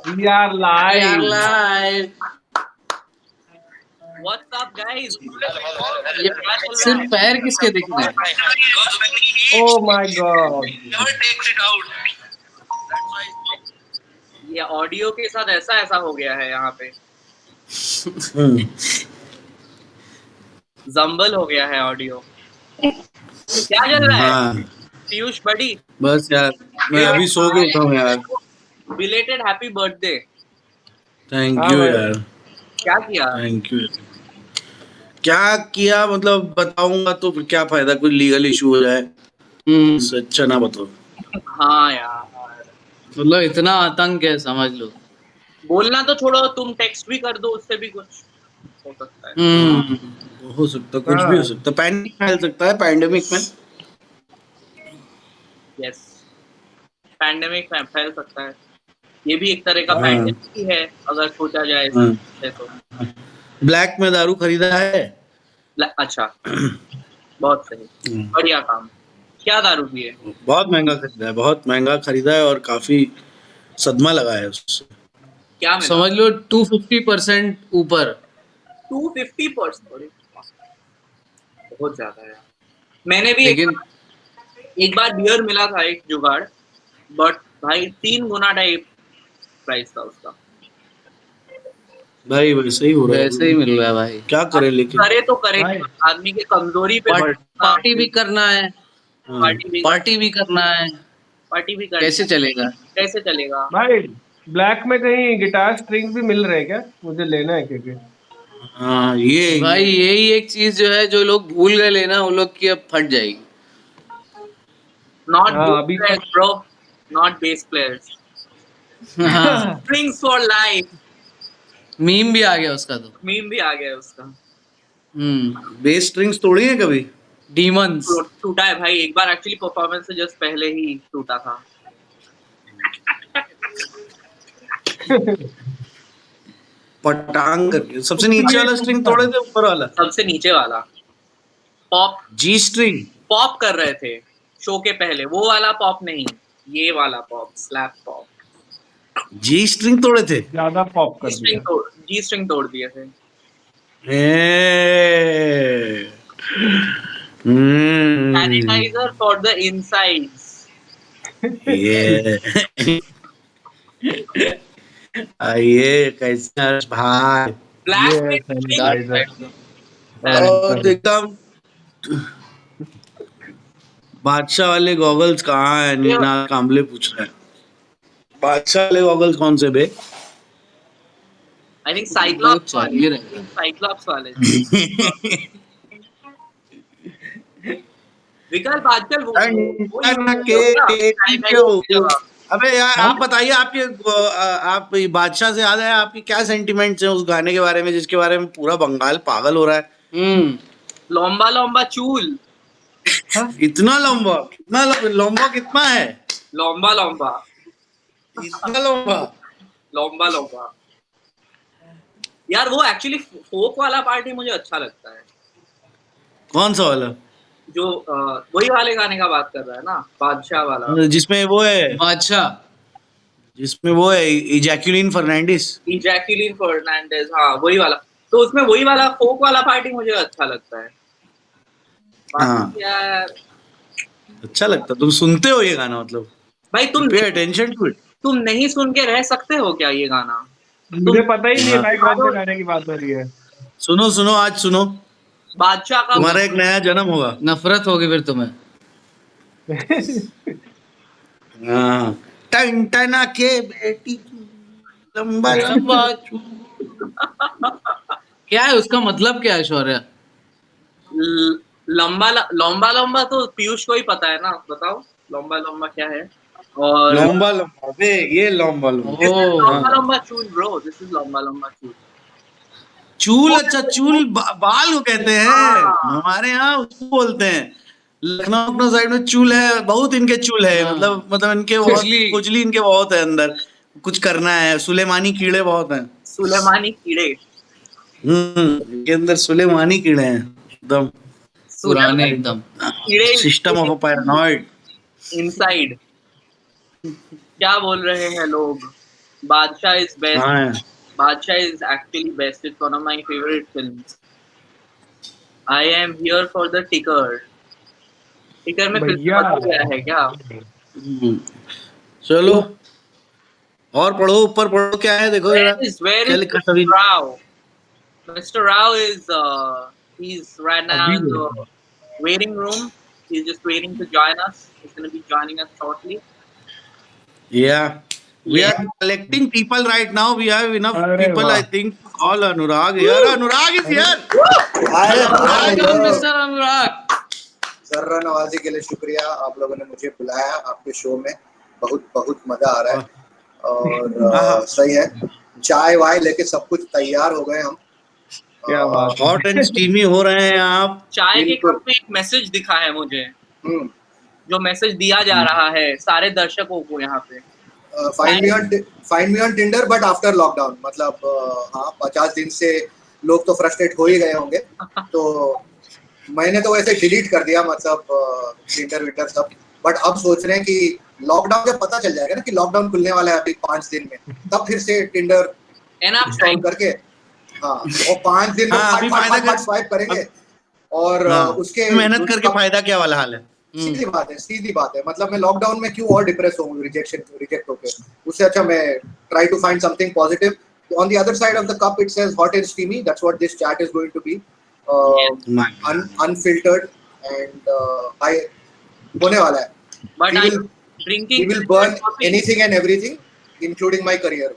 We are We are live. live. What's up, guys? ये क्या चल रहा सिर्फ है? पैर किसके दिख रहे हैं? Oh my God. ये ऑडियो के साथ ऐसा ऐसा हो गया है यहाँ पे, जंबल हो गया है ऑडियो। क्या चल रहा है हाँ पीयूष बड़ी? बस यार, मैं अभी सो के उठा हूँ यार। Belated happy birthday. थैंक हाँ यू भाई। यार, क्या किया? Thank you. क्या किया मतलब बताऊंगा तो फिर क्या फायदा, कोई लीगल इशू हो जाए। इससे अच्छा ना बताओ। हाँ यार, मतलब इतना आतंक है, समझ लो। बोलना तो छोड़ो, तुम टेक्स्ट भी कर दो, उससे भी कुछ हो सकता है। हो सकता, कुछ भी हो हाँ सकता, पैनिक फैल सकता है पैंडेमिक में। यस, पैंडेमिक फैल सकता है। ये भी एक तरह का हाँ पैंडेमिक ही है अगर सोचा जाए हाँ। से तो। ब्लैक में दारू खरीदा है। अच्छा, बहुत सही, बढ़िया काम। क्या दारू पिए? बहुत महंगा खरीदा है, बहुत महंगा खरीदा है और काफी सदमा लगा है उससे। क्या मिला? समझ लो 250% ऊपर। 250%? बहुत ज्यादा है। मैंने भी लेकिन एक बार बियर मिला था, एक जुगाड़, बट भाई 3 गुना टाइप प्राइस था उसका। भाई वैसे ही हो रहा है वैसे ही अभी। मिल रहा है भाई। क्या करे लेकिन। करे तो करे भाई। क्या? आदमी की कमजोरी पे पार्टी भी करना है, हाँ। पार्टी भी करना है, पार्टी भी करनी कैसे है, चलेगा? कैसे चलेगा? भाई, ब्लैक में कहीं गिटार स्ट्रिंग भी मिल रहे हैं क्या? मुझे लेना है क्योंकि हाँ ये भाई यही एक चीज जो है, जो लोग भूल गए लेना, उन लोग की अब फट जाएगी। नॉट हाँ बेस अभी तो players bro, not base players, हाँ, स्ट्रिंग्स फॉर लाइफ। मीम भी आ गया उसका तो। मीम भी आ गया है उसका। बेस स्ट्रिंग्स तोड़ी है कभी। डीमंस। टूटा है भाई, एक बार एक्चुअली परफॉर्मेंस से जस्ट पहले ही टूटा था। पटांग करके सबसे नीचे वाला स्ट्रिंग तोड़े थे, ऊपर वाला सबसे नीचे वाला पॉप जी स्ट्रिंग। पॉप कर रहे थे शो के पहले, वो वाला पॉप नहीं, ये वाला पॉप, स्लैप पॉप। जी स्ट्रिंग तोड़े थे। ज्यादा पॉप कर दिया। जी स्ट्रिंग तोड़ दिए थे। ए, हम्म, सैनिटाइजर फॉर द इनसाइड्स। ये आइए कैसे हैं हर्ष भाई। ब्लैक ये में है सैनिटाइजर। और एकदम बादशाह वाले गॉगल्स कहाँ है, निनाल कांबले पूछ रहे हैं। बादशाह वाले गॉगल्स कौन से बे। आई थिंक वो साइक्लॉप्स वाले, चाहिए रहेगा। साइक्लॉप्स वाले। विकल्प आजकल वो के पेटी के सैनिटाइजर की ऊपर। जगह। अबे यार हाँ? आप बताइए, आपके आप बादशाह से याद है, आपकी क्या सेंटिमेंट्स हैं उस गाने के बारे में जिसके बारे में पूरा बंगाल पागल हो रहा है। लंबा लंबा चूल, हाँ? इतना लंबा, कितना लंबा कितना है। लंबा लंबा, इतना लंबा। लंबा लंबा। यार वो एक्चुअली फोक वाला पार्ट ही मुझे अच्छा लगता है, कौन सा वाला। जो वही वाले गाने का बात कर रहा है ना, बादशाह वाला। जिसमें वो है, बादशाह। जिसमें वो है इजैक्युलिन फर्नांडिस। जैक्विलिन फर्नांडिस, हाँ वही वाला। तो उसमें वही वाला फोक वाला पार्ट ही मुझे अच्छा लगता है। हाँ बाकी यार अच्छा लगता, तुम सुनते हो ये गाना मतलब, भाई, पे अटेंशन टू इट। तुम नहीं सुन के रह सकते हो क्या ये गाना? तुम मुझे पता ही नहीं है हाँ भाई कौन से गाने की बात हो रही है। सुनो सुनो, आज सुनो, बादशाह का तुम्हारा एक नया जन्म होगा। नफरत होगी फिर तुम्हें। हाँ, टन टना के बेटी लंबा लंबा लंबा क्या है उसका मतलब, क्या है शौर्य? लंबा लंबा लंबा तो पीयूष को ही पता है ना, बताओ लंबा लंबा क्या है। और लंबा लंबा बे, ये लंबा लंबा। दिस इज ओ, लंबा हाँ लंबा चूल ब्रो, दिस इज लंबा लंबा चूल। चूल, अच्छा चूल बाल को कहते हैं, हाँ हमारे यहाँ उसको बोलते हैं। लखनऊ लखनऊ साइड में चूल है, बहुत इनके चूल है, हाँ, मतलब इनके बहुत खुजली। खुजली इनके बहुत है अंदर। कुछ करना है, सुलेमानी कीड़े बहुत हैं। सुलेमानी कीड़े। इनके अंदर सुलेमानी कीड़े हैं एकदम। पुराने सुलेमानी एकदम। कीड़े system of a paranoid. Inside. क्या बोल रहे हैं लोग? Badshah is best. हाँ Badshah is actually best. It's one of my favorite films. I am here for the ticker. टिकर में फिल्म भैया बदल गया है क्या? हम्म, चलो और पढ़ो, ऊपर पढ़ो, क्या है देखो जरा, Where क्या is लिखा Mr. सभी। Rao? Mr. Rao is he's right now अभी in the waiting room. He's just waiting to join us. He's going to be joining us shortly. Yeah, we Yeah. are collecting people right now. We have enough अरे people, I वाह think, to call Anurag here. Anurag is here. Welcome mister Anurag. जर्रा नवाजी के लिए शुक्रिया, आप लोगों ने मुझे बुलाया आपके शो में, बहुत बहुत मजा आ रहा है और सही है। चाय वाय लेके सब कुछ तैयार हो गए हम। क्या बात है। हॉट एंड स्टीमी हो रहे हैं आप। चाय के बिल्कुल। कप में एक मैसेज दिखा है मुझे, हम्म, जो मैसेज दिया जा रहा है सारे दर्शकों को यहाँ पे। Find me on Tinder but after lockdown, मतलब हाँ 50 दिन से लोग तो फ्रस्ट्रेट हो ही गए होंगे, तो मैंने तो वैसे डिलीट कर दिया, मतलब टिंडर विंटर सब। बट अब सोच रहे हैं कि लॉकडाउन जब पता चल जाएगा ना कि लॉकडाउन खुलने वाला है अभी 5 दिन में, तब फिर से टिंडर इंस्टॉल करके, हाँ, और 5 दिन में हाँ, अभी फायदा कर स्वाइप करेंगे और हाँ, उसके मेहनत करके फायदा क्या वाला हाल है। सीधी बात है, मतलब मैं लॉकडाउन में क्यों और डिप्रेस होऊं रिजेक्ट होके, उससे अच्छा मैं try to find something positive. On the other side of the cup it says hot and steamy. That's what this chat is going to be, unfiltered and होने वाला है। But we will burn coffee? anything and everything including my career.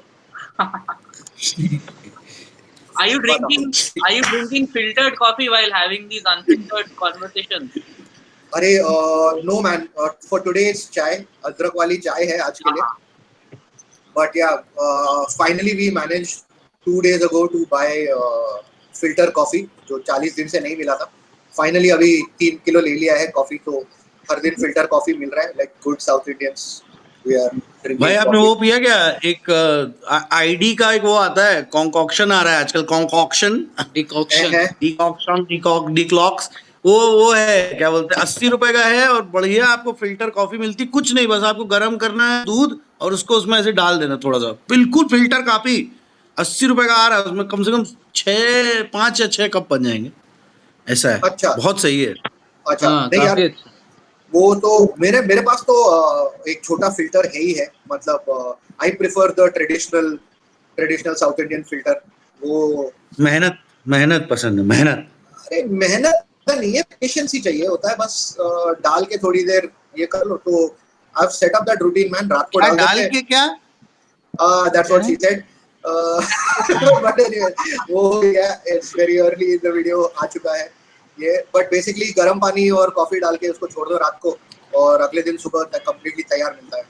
Are you drinking filtered coffee while having these unfiltered conversations? अरे no man, for today it's chai, अदरक वाली चाय है आज के लिए। But yeah, finally we managed 2 days ago to buy filter coffee, जो 40 दिन से नहीं मिला था। Finally अभी 3 किलो ले लिया है कॉफी, तो हर दिन फिल्टर कॉफी मिल रहा है, like good South Indians we are drinking भाई आपने coffee. वो पिया क्या, एक आईडी का एक वो आता है, कॉन्कॉक्शन आ रहा है आजकल, कॉन्कॉक्शन डिकॉक्स, वो है, क्या बोलते हैं, 80 रुपए का है और बढ़िया आपको फिल्टर कॉफी मिलती, कुछ नहीं, बस आपको गर्म करना है दूध और उसको उसमें ऐसे डाल देना थोड़ा सा, बिल्कुल फिल्टर कॉफी 80 रुपए का आ रहा है, उसमें कम से कम 5 या 6 कप बन जाएंगे, ऐसा है। अच्छा, बहुत सही है। अच्छा, हाँ, नहीं काफी यार, वो तो मेरे पास तो एक छोटा फिल्टर है ही है, मतलब I prefer the traditional south Indian filter. वो मेहनत पसंद है, मेहनत। अरे मेहनत नहीं है, पेशेंस ही चाहिए होता है, बस डाल के थोड़ी देर ये कर लो, तो I have set up that routine man. रात को डाल के क्या, that's what she said, but वो it's very early in the video आ चुका है ये, बट बेसिकली गर्म पानी और कॉफी डाल के उसको छोड़ दो रात को और अगले दिन सुबह तक कंप्लीटली तैयार मिलता है।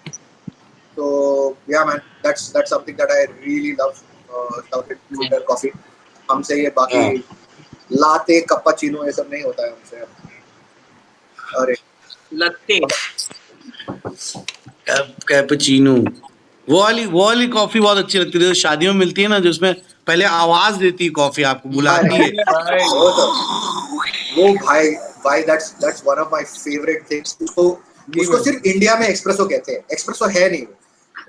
तो या man, that's something that I really love, south Indian filter coffee. हमसे ये बाकी लाते कप्पाचीनो ये सब नहीं होता है हमसे। अरे लत्ते कैपुचिनो, वो वाली कॉफी बहुत अच्छी लगती है, जो शादियों में मिलती है ना, जो उसमें पहले आवाज देती है कॉफी, आपको बुलाती है। वो भाई that's one of my favourite things. उसको सिर्फ इंडिया में एक्सप्रेसो कहते हैं, एक्सप्रेसो है नहीं,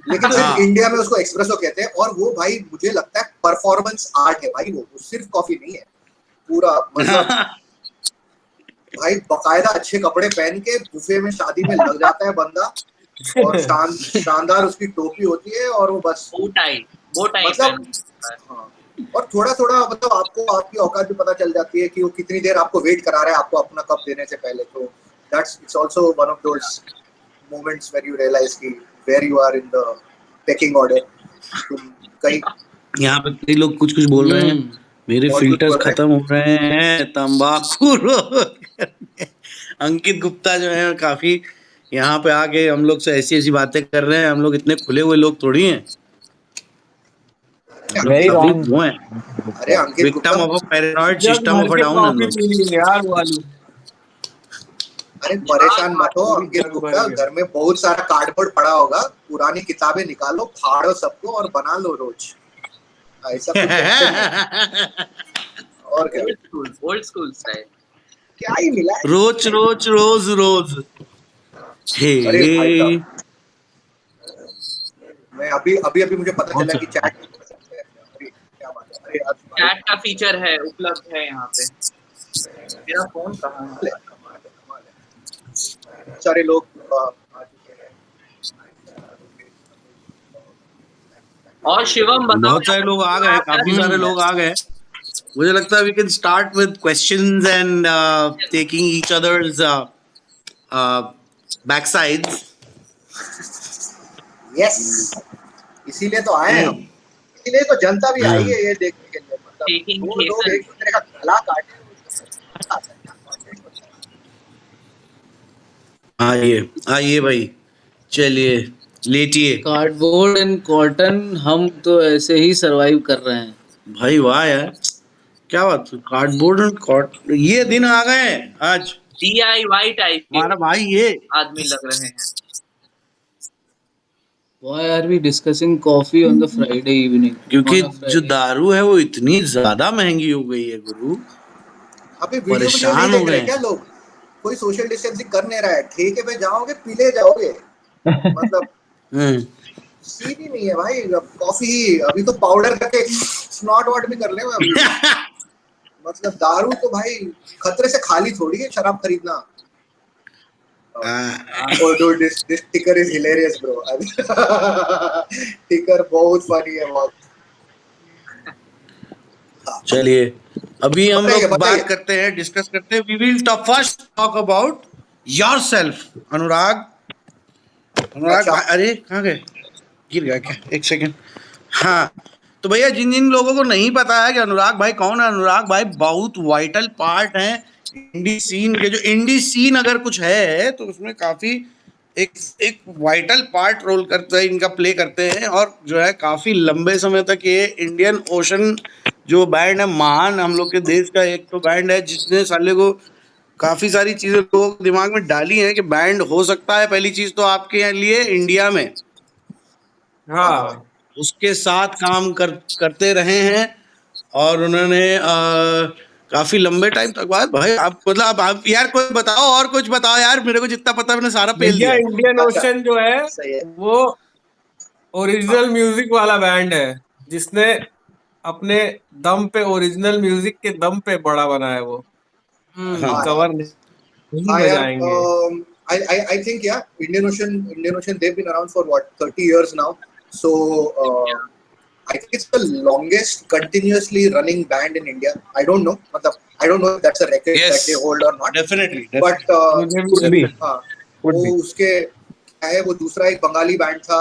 लेकिन सिर्फ इंडिया में उसको एक्सप्रेसो कहते हैं। और वो भाई मुझे लगता है परफॉर्मेंस आर्ट है भाई, वो सिर्फ कॉफी नहीं है पूरा, मतलब भाई बकायदा अच्छे कपड़े पहन के बुफे में शादी में लग जाता है बंदा, और शानदार उसकी टोपी होती है, और वो बस वो टाई मतलब, हाँ, और थोड़ा मतलब आपको आपकी औकात भी पता चल जाती है कि वो कितनी देर आपको वेट करा रहा है आपको अपना कप देने से पहले। तो that's it's also one of those moments where you realize कि where you are in the pecking order. कहीं यहाँ पे कई लोग कुछ बोल रहे हैं, मेरे फिल्टर्स खत्म हो रहे हैं, तंबाकू अंकित गुप्ता जो है काफी यहाँ पे आके हम लोग से ऐसी बातें कर रहे हैं, हम लोग इतने खुले हुए लोग थोड़ी हैं। अरे Ankit victim of a paranoid system of a down. अरे परेशान मत हो अंकित गुप्ता, घर में बहुत सारा कार्डबोर्ड पड़ा होगा, पुरानी किताबें निकालो, फाड़ो सबको और बना लो रोज, ऐसा कुछ। और क्या, ओल्ड स्कूल स्टाइल, क्या ही मिला है? रोज हे मैं अभी मुझे पता बहुत चला कि सही। चैट अरे क्या बात है, अरे आज चैट का फीचर है, उपलब्ध है यहाँ पे। मेरा फोन कहाँ है? कमाल है। सारे लोग आ चुके हैं। और शिवम बताओ बहुत सारे लोग आ गए, आप क्या काफी सीख सारे रहे लोग आ गए। मुझे लगता है we can start with questions and taking each others back sides. Yes, इसीलिए तो आए हैं हम, इसीलिए तो जनता भी आई है ये देखने के लिए। मतलब Taking दो लोग cases. एक दूसरे का गला काटे, आइए आइए भाई, चलिए लेटिए। कार्डबोर्ड एंड कॉटन, हम तो ऐसे ही सरवाइव कर रहे हैं। भाई वाह यार, क्या बात है, कार्डबोर्ड एंड कॉट, ये दिन आ गए हैं आज। DIY टाइप के हमारा भाई ये आदमी लग रहे हैं। Why are we discussing coffee on the Friday evening? क्योंकि On a जो Friday. दारू है वो इतनी ज्यादा महंगी हो गई है गुरु, अभी वीडियो नहीं परेशान हो देख गए रहे हैं। क्या लोग? कोई सोशल डिस्टेंसिंग कर नहीं रहा है, ठेके पे जाओगे पी ले जाओगे, मतलब हम्म। सीन ही नहीं है भाई। अब कॉफी अभी तो पाउडर करके स्नॉट वॉट भी कर ले अभी। मतलब दारू तो भाई खतरे से खाली थोड़ी है शराब खरीदना। Oh dude, this ticker is hilarious bro. टिकर बहुत फनी है बहुत। चलिए अभी हम लोग बताइए। बात करते हैं, डिस्कस करते हैं। We will first talk about yourself. Anurag, अच्छा। अरे कहाँ गए, गिर गया क्या, एक सेकंड। हाँ, तो भैया जिन जिन लोगों को नहीं पता है कि अनुराग भाई कौन है, अनुराग भाई बहुत वाइटल पार्ट है इंडी सीन के। जो इंडी सीन अगर कुछ है तो उसमें काफी एक वाइटल पार्ट रोल करते हैं, इनका प्ले करते हैं। और जो है काफी लंबे समय तक ये इंडियन ओशन जो बैंड है, महान हम लोग के देश का एक तो बैंड है जिसने साले को काफी सारी चीजें लोगों के दिमाग में डाली हैं कि बैंड हो सकता है। पहली चीज तो आपके लिए इंडिया में हाँ उसके साथ काम करते रहे हैं और उन्होंने काफी लंबे टाइम तक बाद भाई आप मतलब आप यार कोई बताओ और कुछ बताओ यार, मेरे को जितना पता है मैंने सारा पेल भैया, दिया। इंडियन अच्छा, ओशन जो है सही है। वो ओरिजिनल म्यूजिक वाला बैंड है, जिसने अपने दम पे, ओरिजिनल म्यूजिक के दम पे बड़ा बना है वो। हाँ कवर नहीं हाँ यार, बजाएंगे। I think yeah, Indian Ocean they've been around for what 30 years now. So I think it's the longest continuously running band in India. I don't know, मतलब I don't know if that's a record Yes. that they hold or not. Definitely But मुझे भी हाँ, Would वो be. उसके क्या है, वो दूसरा एक बंगाली बैंड था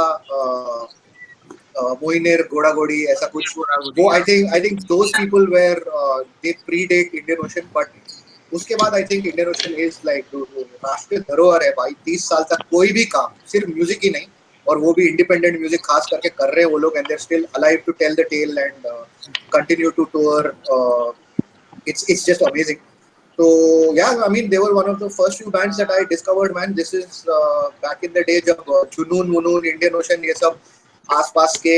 मोइनेर घोड़ा घोड़ी ऐसा कुछ। वो I think those people were they predate Indian Ocean, but उसके बाद I think Indian ocean is like राष्ट्रीय धरोहर है भाई। 30 साल तक कोई भी काम, सिर्फ म्यूजिक ही नहीं, और वो भी इंडिपेंडेंट म्यूजिक खास करके कर रहे हैं वो लोग, and they're still alive to tell the tale and continue to tour. it's just amazing. So yeah, I mean they were one of the first few bands that I discovered, man. This is back in the day जब जुनून मुनून Indian ocean ये सब आसपास के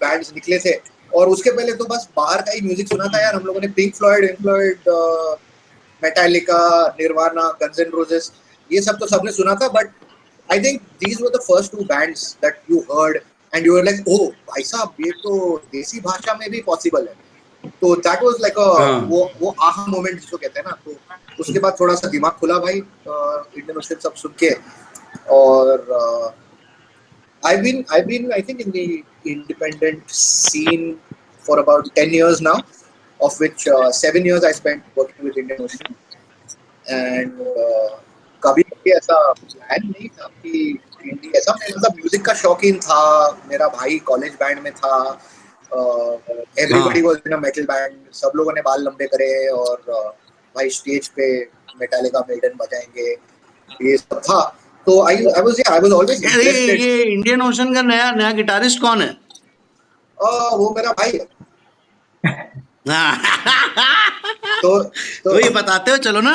bands निकले थे। और उसके पहले तो बस बाहर का ही म्यूजिक सुना था यार हम लोगों ने। Pink Floyd, Metallica, Nirvana, Guns and Roses, ये सब तो सबने सुना था, but I think these were the first two bands that you heard and you were like oh भाई साहब ये तो देसी भाषा में भी पॉसिबल है। तो दैट वाज लाइक वो आहा मोमेंट जिसको कहते हैं ना। तो उसके बाद थोड़ा सा दिमाग खुला भाई इंडियन ओशन सब सुन के। और I've been I think in the independent scene for about 10 years now, of which 7 years I spent working with Indian Ocean. And कभी ऐसा प्लान नहीं था कि इंडी ऐसा, मतलब म्यूजिक का शौकीन था, मेरा भाई कॉलेज बैंड में था, everybody was in a metal band, सब लोगों ने बाल लंबे करे और भाई स्टेज पे मेटालिका मेडन बजाएंगे, ये सब था। तो I was always interested. ये इंडियन ओशन का नया गिटारिस्ट कौन है? वो मेरा भाई है। तो ये बताते हो, चलो ना।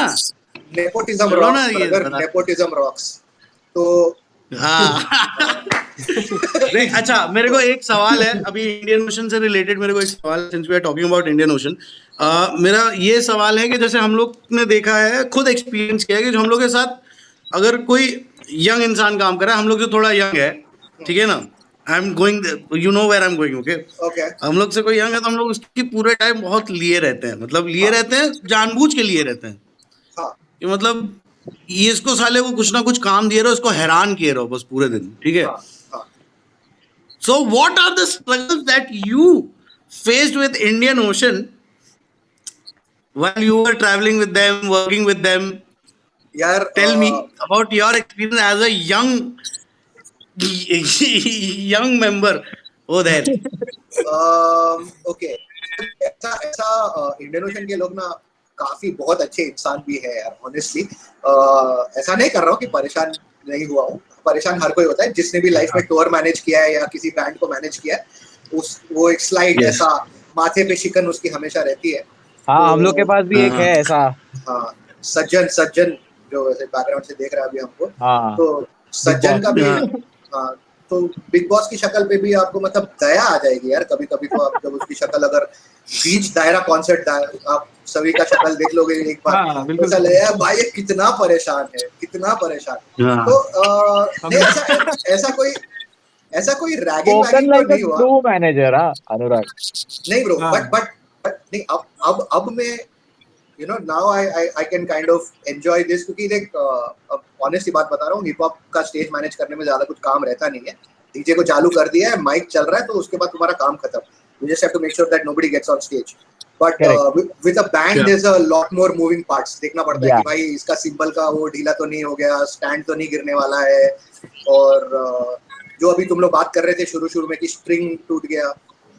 नेपोटिज्म चलो ना, रॉक्स ये ब्रदर, बता। Nepotism rocks. तो नहीं, अच्छा मेरे को एक सवाल है अभी इंडियन ओशन से रिलेटेड। मेरे को एक सवाल है, since we are talking about Indian Ocean, मेरा ये सवाल है कि जैसे हम लोग ने देखा है, खुद एक्सपीरियंस किया है कि जो हम लोग के साथ अगर कोई यंग इंसान काम कर रहा है, हम लोग जो थोड़ा यंग है, ठीक है ना, I am going, you know where I am going, okay. Okay हम लोग से कोई यंग है तो हम लोग उसकी पूरे टाइम बहुत लिए रहते हैं, मतलब लिए रहते हैं, जानबूझ के लिए रहते हैं हाँ कि मतलब ये इसको साले को कुछ ना कुछ काम दिए रहो, इसको हैरान किए रहो बस पूरे दिन, ठीक है। हाँ हाँ So what are the struggles that you faced with Indian Ocean while you were traveling with them, working with them? यार Tell me about your experience as a young member over there. Okay ऐसा ऐसा Indian ocean के लोग ना काफी बहुत अच्छे इंसान भी है यार ऑनेस्टली। ऐसा नहीं कर रहा हूँ कि परेशान नहीं हुआ हूँ, परेशान हर कोई होता है जिसने भी लाइफ में टूर मैनेज किया है या किसी बैंड को मैनेज किया है, उस वो एक स्लाइड Yes. ऐसा माथे पे शिकन उसकी हमेशा रहती है। हाँ, हम लोग के पास भी एक है ऐसा। हाँ सज्जन सज्जन जो ऐसे बैकग्राउंड से देख रहा है अभी हमको, हाँ, तो सज्जन का भी हाँ। हाँ तो बिग बॉस की शक्ल पे भी आपको मतलब दया आ जाएगी यार कभी कभी। तो आप जब उसकी शक्ल अगर बीच दायरा कॉन्सर्ट आप सभी का शक्ल देख लोगे एक बार, हाँ, बिल्कुल। ऐसा लगेगा भाई ये कितना परेशान है, कितना परेशान। हाँ। तो नहीं, ऐसा कोई रैगिंग spoken वैगिंग तो like a नहीं हुआ true manager, हाँ, अनुराग। नहीं ब्रो। हाँ। बट नहीं अब मैं you know now I can kind of enjoy this, क्योंकि देख ऑनेस्टली बात बता रहा हूँ, हिप हॉप का स्टेज मैनेज करने में ज्यादा कुछ काम रहता नहीं है। डीजे को चालू कर दिया है, माइक चल रहा है, तो उसके बाद तुम्हारा काम खत्म। You just have to make sure that nobody gets on stage. But with a band there is a lot more moving parts. देखना पड़ता है Yeah. कि भाई इसका सिंबल का वो ढीला तो नहीं हो गया, स्टैंड तो नहीं गिरने वाला है, और जो अभी तुम लोग बात कर रहे थे शुरू में कि स्ट्रिंग टूट गया,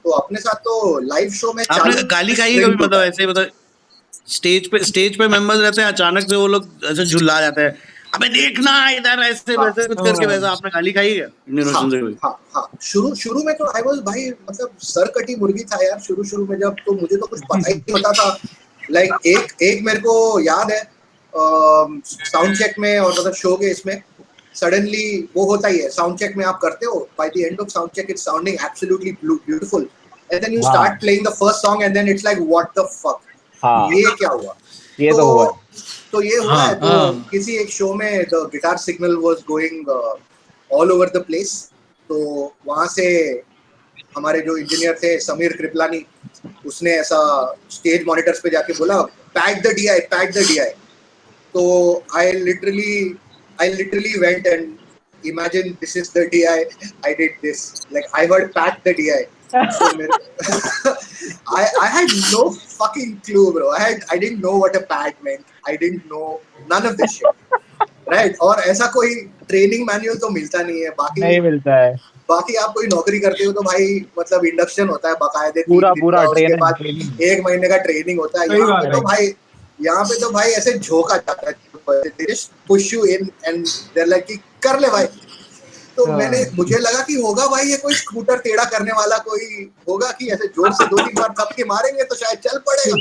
तो अपने साथ तो लाइव शो में आपने गाली खाई है string कभी, मतलब टूटा है। ऐसे ही मतलब स्टेज पे मेंबर्स रहते हैं, अचानक से वो लोग ऐसे झुल्ला जाते हैं, अबे देखना इधर, ऐसे हाँ। वैसे कुछ करके, वैसा आपने गाली खाई है इंडियन हाँ ओशन से कभी? हाँ शुरू में तो आई वाज भाई मतलब सर कटी मुर्गी था यार शुरू में जब, तो मुझे तो कुछ पता ही नहीं होता था। लाइक एक मेरे को याद है साउंड चेक में और मतलब शो के इसमें सडनली वो होता ही है, साउंड चेक में आप करते हो, by the end of sound check it's sounding absolutely beautiful, and then you हाँ। Start playing the first song and then it's like what the fuck, हाँ, ये क्या हुआ। ये तो हुआ है। तो ये हुआ है। तो हाँ। किसी एक शो में the guitar signal was going all over the place, तो वहां से हमारे जो इंजीनियर थे समीर कृपलानी, उसने ऐसा स्टेज मॉनिटर्स पे जाके बोला पैक द डीआई। तो I literally went and imagine this is the DI, I did this, like I heard pack the DI. So I had no fucking clue bro, I didn't know what a pad meant, I didn't know none of this shit, right? और ऐसा कोई training manual तो मिलता नहीं है। नहीं मिलता है। बाकी आप कोई नौकरी करते हो तो भाई मतलब इंडक्शन होता है बाकायदे, पूरा 3 दिन का, उसके ट्रेनिंग बाद 1 महीने का ट्रेनिंग होता है। सही यहाँ बात पे तो भाई ऐसे झोंका जाता है, they just push you in and they're like कि कर ले भाई। तो मुझे लगा कि होगा भाई ये कोई स्कूटर टेढ़ा करने वाला कोई होगा कि ऐसे जोर से 2-3 बार थपके मारेंगे तो शायद चल पड़ेगा।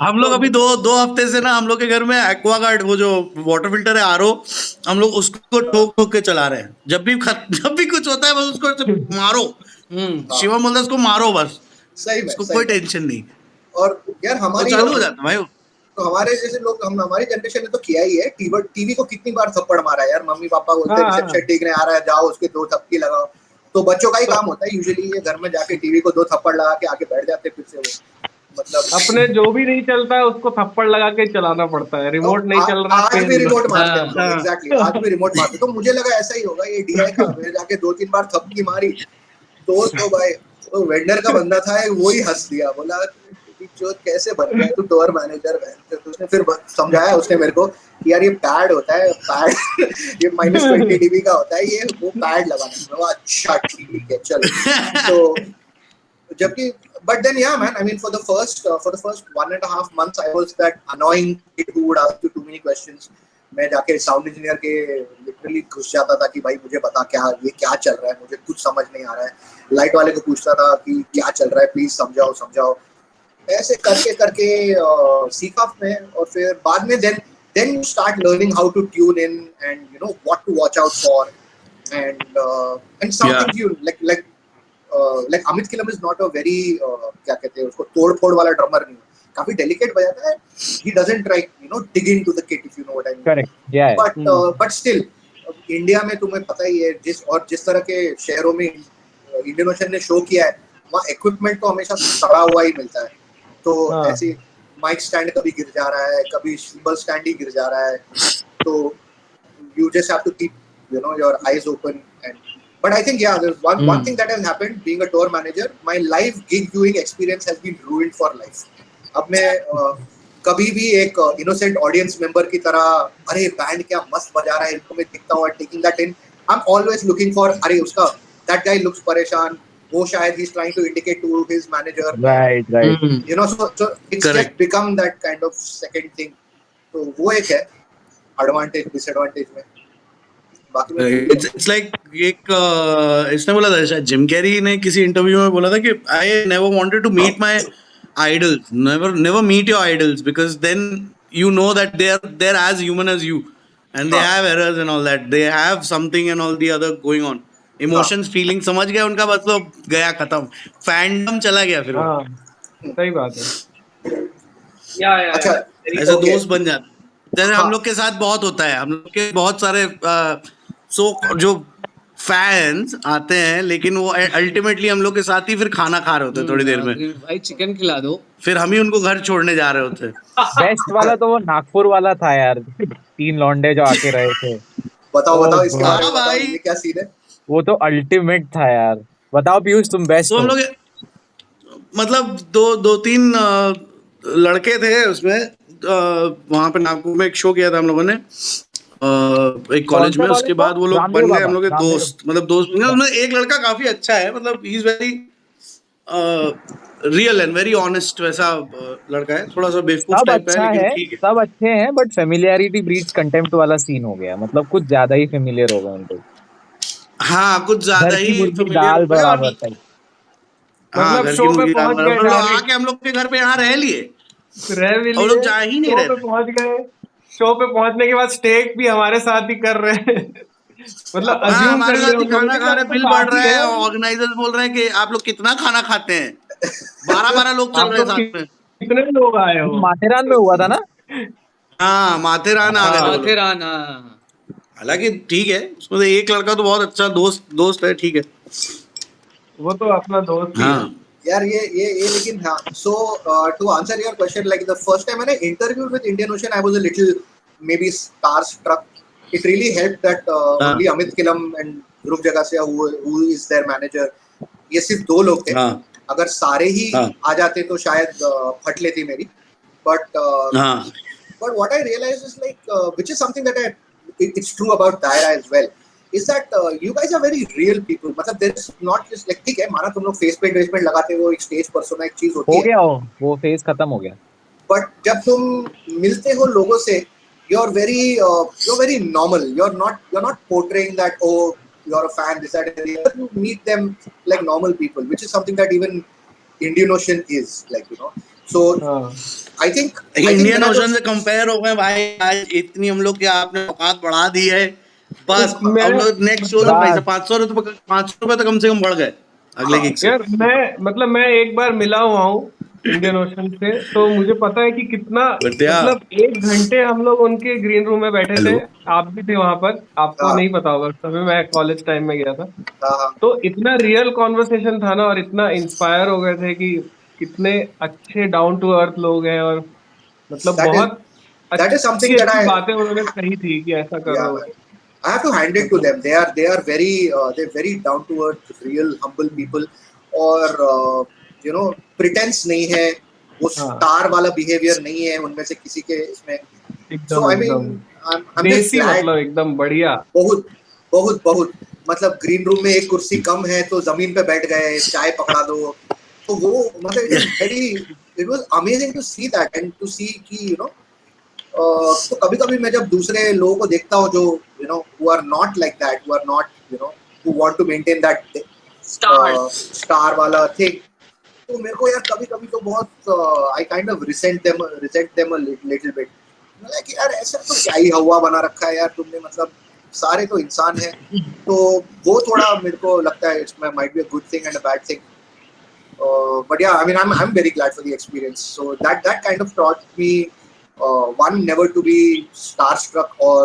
हम लोग अभी दो हफ्ते से ना हम लोग के घर में एक्वागार्ड, वो जो वाटर फिल्टर है आरओ, हम लोग उसको ठोक के चला रहे हैं। जब भी कुछ होता है बस उसको मारो। शिवम बोलता है उसको मारो बस, सही में उसको सही कोई में। टेंशन नहीं, और यार वो हमारी चालू हो जाता है भाई। तो हमारे जैसे लोग, हमारी जनरेशन ने तो किया ही है। टीवी को कितनी बार थप्पड़ मारा है यार, मम्मी पापा बोलते हैं हाँ। रिसेप्शन ठीक नहीं आ रहा है, जाओ उसके 2 थप्पड़ी लगाओ। तो बच्चों का ही काम होता है यूजुअली, ये घर में जाके टीवी को 2 थप्पड़ लगा के आके बैठ जाते फिर से वो मतलब अपने जो भी नहीं चलता है उसको थप्पड़ लगा के चलाना पड़ता है। रिमोट नहीं चल रहा आज भी रिमोट मारते हैं हाँ। एग्जैक्टली, आज भी रिमोट मारते। तो मुझे लगा ऐसा ही होगा ये डीआई का, मैंने जाके 2-3 बार थप्पड़ी मारी तो भाई तो वेंडर का बंदा था वो ही हंस दिया, बोला जो कैसे बन गया तू टूर मैनेजर। तो उसने फिर समझाया उसने मेरे को कि यार ये पैड होता है, पैड ये -20 dB का होता है, ये वो पैड लगाना है। अच्छा ठीक है चलो। तो जबकि but then yeah man, I mean for the first 1.5 months I was that annoying kid who would ask you too many questions. मैं जाके साउंड इंजीनियर के लिटरली घुस जाता था कि भाई मुझे बता ये क्या चल रहा है, मुझे कुछ समझ नहीं आ रहा है। लाइट वाले को पूछता था कि क्या चल रहा है, प्लीज समझाओ। ऐसे करके सीखा मैं, और फिर बाद में then you start learning how to tune in and you know what to watch out for, and some things you like Amit किलम is not a very क्या कहते हैं उसको तोड़-फोड़ वाला ड्रमर नहीं, काफी डेलिकेट बजाता है। He doesn't try dig into the kit if you know what I mean. Correct. Yeah. But still India में तुम्हें पता ही है जिस तरह के शहरों में इंडियन ओशन ने शो किया है, वहाँ इक्विपमेंट तो हमेशा सड़ा हुआ ही मिलता है। तो हाँ। ऐसी माइक स्टैंड कभी गिर जा रहा है, कभी सिंबल स्टैंड ही गिर जा रहा है, तो you just have to keep your eyes open. But I think there's one thing that has happened being a tour manager. My live gig viewing experience has been ruined for life. अब मैं कभी भी एक innocent audience member की तरह अरे band क्या मस्त बजा रहा है इनको मैं देखता हूँ taking that in. I'm always looking for अरे उसका that guy looks परेशान, वो शायद he's trying to indicate to his manager. Right. So it's Correct. just become that kind of second thing. तो वो एक है एडवांटेज डिसएडवांटेज में। बाकी में इट्स लाइक एक इसने बोला था शायद जिम कैरी ने किसी इंटरव्यू में बोला था कि I never wanted to meet my idols, never meet your idols because then you know that they are as human as you and they have errors and all that, they have something and all the other going on, emotions feeling समझ गया उनका, बस तो गया खत्म, fandom चला गया फिर वो। हाँ सही बात है। Yeah, अच्छा ऐसे okay. दोस्त बन जाते, जैसे हम लोग के साथ बहुत होता है, हम लोग के बहुत सारे जो फैंस आते हैं लेकिन वो अल्टीमेटली हम लोग के साथ ही फिर खाना खा रहे होते हैं थोड़ी देर में, भाई चिकन खिला दो। फिर हम ही उनको घर छोड़ने जा रहे होते हैं। बेस्ट वाला तो वो नागपुर वाला था यार, 3 लौंडे जो आके रहे थे, बताओ इसके हाँ बारे में बताओ, भाई। ये क्या सीन है? वो तो अल्टीमेट था यार। बताओ पीयूष तुम बेस्ट तो हम हो। लोग मतलब दो तीन लड़के थे उसमें, वहां पे नागपुर में एक शो किया था हम लोगों ने एक कॉलेज में, उसके बाद वो लोग रामदेव बन गए बाबा, हम लोग के रामदेव। दोस्त, मतलब दोस्त बन गए। उसमें एक लड़का काफी अच्छा है, मतलब he is very real and very honest, वैसा लड़का है, थोड़ा सा बेवकूफ सब टाइप का अच्छा है लेकिन है, ठीक है। सब अच्छे हैं, बट फेमिलियरिटी ब्रीड्स कंटेम्प्ट वाला सीन हो गया, मतलब कुछ ज्यादा ही फेमिलियर हो गए उनको। हाँ कुछ ज्यादा घर की ही मुर्गी familiar दाल हो गए और बराबर टाइप। हाँ मतलब घर शो की पे मुर्गी दाल पहुंच बराबर, गए फिर वो डायरेक्ट, आके हम लोग के घर पे यहाँ रह लिए, रह भी और लोग लिए, जा ही नहीं शो रहे पे थे। पहुंच गए, शो पे पहुंचने के बाद स्टेक भी हमारे साथ ही कर रहे हैं। मतलब हाँ अज्यूम हमारे कर लिया साथ ही हम लोगों खाना ने कि खा हम रहे, तो बिल बढ़ साथ ही रहा है, हैं। ऑर्गेनाइजर बोल रहे हैं कि आप लोग कितना खाना खाते हैं, 12 लोग चल आप रहे हैं लोग साथ में। कितने लोग आए हो? माथेरान में हुआ था ना? हाँ माथेरान आ गए थे वो लोग। माथेरान, हाँ। हालांकि ठीक है, उसमें से एक लड़का तो बहुत अच्छा दोस्त है, ठीक है। वो तो अपना दोस्त ही है। हाँ यार ये लेकिन हाँ, so to answer your question, like the first time I interviewed with Indian Ocean, I was a little maybe starstruck. It really helped that only Amit Kilam and Dhruv Jagasia who is their manager, ये सिर्फ 2 लोग थे। हाँ अगर सारे ही हाँ। आ जाते तो शायद फट लेती मेरी, but हाँ but what I realized is like which is something that it's true about Daira as well, is that you guys are very real people. मतलब there's not just like ठीक है, माना तुम लोग फेस पेंट लगाते हो, एक स्टेज पर्सोना एक चीज होती हो है, गया वो फेज खत्म हो गया। बट जब तुम मिलते हो लोगों से, you're very normal. You're not portraying that oh you're a fan, this that and the other. You meet them like normal people, which is something that even Indian Ocean is like, so हाँ I think Indian मेरा जो- ocean से compare हो गए भाई, आज इतनी हम लोग की आपने औकात बढ़ा दी है, बस मैं- हम लोग नेक्स्ट शो से पैसे 500 रुपए तो कम से कम बढ़ गए अगले गिग से। यार मैं एक बार मिला हुआ हूँ इंडियन ओशन से, तो मुझे पता है कि कितना, बढ़िया। मतलब 1 घंटे हम लोग उनके ग्रीन रूम में बैठे थे, हेलो। आप भी थे वहां पर, आपको हाँ। नहीं पता होगा उस समय, मैं कॉलेज टाइम में गया था, हाँ, तो इतना रियल कॉन्वर्सेशन था ना, और इतना इंस्पायर हो गए थे कि कितने अच्छे डाउन टू अर्थ लोग हैं, और मतलब That is- बहुत that is something that अच्छी I- बातें उन्होंने कही थी कि ऐसा yeah, करो। man. I have to hand it to them. They are very down to earth, real humble people, और pretense नहीं है, वो हाँ। स्टार वाला बिहेवियर नहीं है उनमें से किसी के इसमें। एकदम So I mean, एकदम I'm just देसी, glad, मतलब एकदम बढ़िया। बहुत मतलब ग्रीन रूम में एक कुर्सी कम है तो जमीन पे बैठ गए, चाय पकड़ा दो, तो वो मतलब it was amazing to see that and to see कि तो कभी मैं जब दूसरे लोगों को देखता हूँ जो who are not like that, who are not who want to maintain that star वाला thing, तो मेरे को यार कभी तो बहुत I kind of resent them a little bit, like यार ऐसा तो क्या ही हवा बना रखा है यार तुमने, मतलब सारे तो इंसान हैं, तो वो थोड़ा मेरे को लगता है it's might be a good thing and a bad thing, but yeah, I mean I'm very glad for the experience, so that kind of taught me one, never to be starstruck or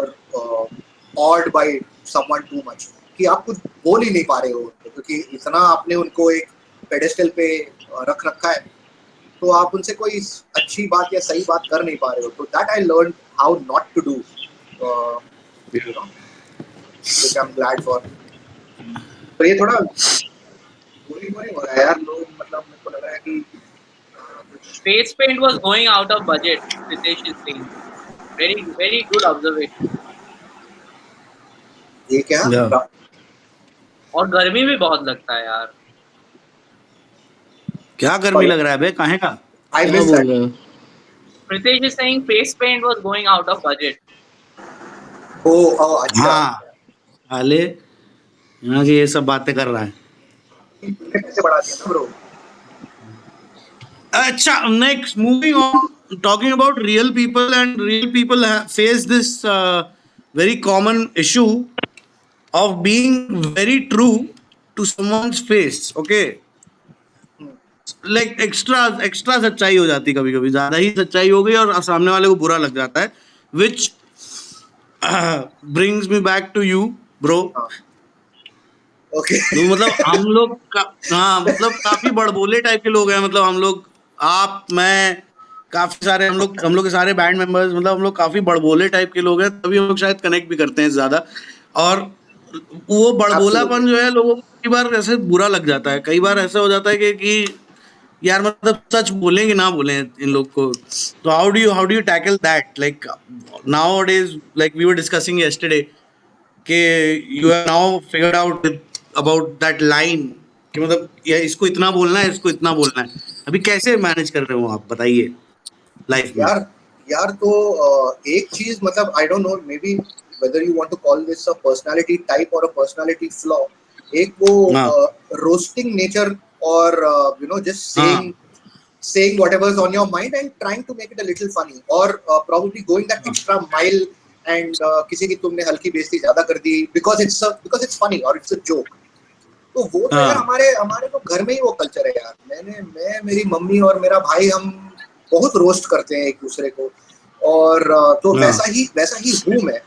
awed by someone too much कि आप कुछ बोल ही नहीं पा रहे हो क्योंकि इतना आपने उनको एक पेडेस्टल पे रख रखा है तो आप उनसे कोई अच्छी बात या सही बात कर नहीं पा रहे हो तो that I learn how not to do you know which I am glad for तो ये थोड़ा बोरिंग हो रहा है यार लोग मतलब मेरे को लग रहा है कि Face paint was going out of budget. Ritesh is saying. Very good observation. ये क्या Yeah. और गर्मी भी बहुत लगता है यार. क्या गर्मी लग रहा है बे काहे का I क्या miss बोल that. रहे हो? Ritesh is saying face paint was going out of budget. Oh, अच्छा. हाँ हाले यहाँ की ये सब बातें कर रहा है कैसे बढ़ा दिया ना ब्रो. अच्छा next moving on talking about real people and real people face this very common issue of being very true to someone's face okay like extra सच्चाई हो जाती कभी कभी ज्यादा ही सच्चाई हो गई और सामने वाले को बुरा लग जाता है which brings me back to you bro Okay. तो मतलब हम लोग हाँ मतलब काफी बड़बोले टाइप के लोग हैं मतलब हम लोग आप मैं काफी सारे हम लोग के सारे बैंड मेंबर्स मतलब हम लोग काफी बड़बोले टाइप के लोग हैं तभी हम लोग शायद कनेक्ट भी करते हैं ज्यादा और वो बड़बोलापन जो है लोगों को कई बार ऐसे बुरा लग जाता है कई बार ऐसा हो जाता है कि यार मतलब सच बोलें कि ना बोलें इन लोग को तो how do you tackle that like nowadays like we were discussing yesterday कि you have now figured out about that line कि मतलब ये इसको इतना बोलना है इसको इतना बोलना है अभी कैसे मैनेज कर रहे हो आप बताइए लाइफ में यार तो एक चीज मतलब I don't know may be whether you want to call this a personality type or a personality flaw एक वो roasting nature or you know just saying whatever is on your mind and trying to make it a little funny or probably going that extra mile and किसी की तुमने हल्की बेइज्जती ज्यादा कर दी because it's funny or it's a joke तो वो तो यार हमारे तो घर में ही वो कल्चर है यार मैं मेरी मम्मी और मेरा भाई हम बहुत रोस्ट करते हैं एक दूसरे को और तो वैसा ही हूँ मैं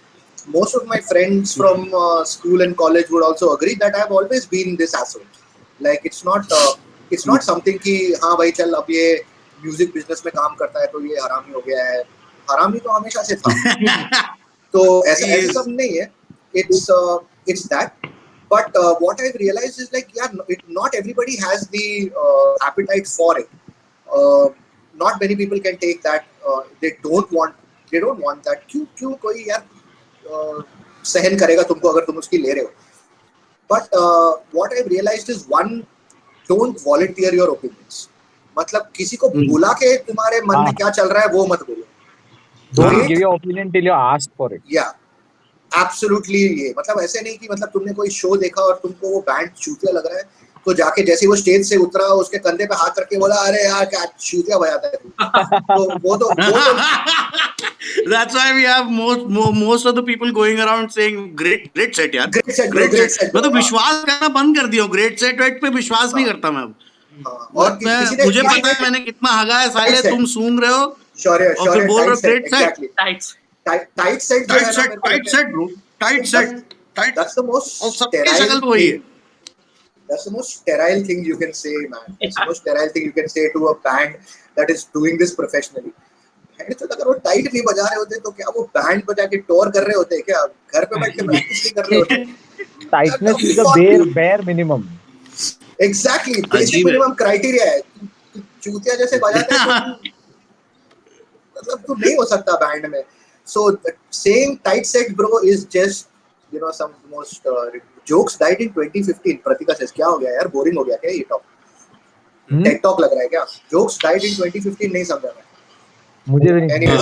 most of my friends from school and college would also agree that I've always been this asshole like it's not something कि हाँ भाई चल अब ये म्यूजिक बिजनेस में काम करता है तो ये हरामी हो गया है हरामी तो हमेशा से था तो ऐसा सब नहीं है it's that but what I've realized is like yeah not everybody has the appetite for it not many people can take that they don't want that क्यों कोई यार सहन करेगा तुमको अगर तुम उसकी ले रहे हो but what I've realized is one don't volunteer your opinions मतलब किसी को बुला के तुम्हारे मन में क्या चल रहा है वो मत बोलो Don't give your opinion till you ask for it. Yeah, absolutely ये मतलब ऐसे नहीं कि मतलब तुमने कोई शो देखा और तुमको वो बैंड चूतिया लग रहा है तो जाके जैसे वो स्टेज से उतरा उसके कंधे पे हाथ रख के बोला अरे यार क्या चूतिया बजाता है तो वो तो That's why we have most of the people going around saying great set यार great set मैं तो विश्वास करना बंद कर दिया हूँ great set पे विश्वास नहीं करता मैं अब और मुझे पता है मैंने कितना हगा है साले तुम सूंघ रहे हो और फिर बोल रहे हो great set tight set bro tight set that's the most और सबकी शक्ल तो वही है that's the most sterile thing you can say man that's the most sterile thing you can say to a band that is doing this professionally तो अगर वो tight नहीं बजा रहे होते तो क्या वो बैंड बजा के टूर कर रहे होते क्या घर पे बैठ के प्रैक्टिस नहीं कर रहे होते Tightness is a bare minimum. Exactly, basic minimum criteria है चूतिया जैसे बजाते हैं मतलब तू नहीं हो सकता बैंड में so saying tight set bro is just you know some most jokes died in 2015 Pratika says क्या हो गया यार बोरिंग हो गया क्या ये टॉक टेक टॉक लग रहा है क्या jokes died in 2015 नहीं समझा मैं मुझे भी नहीं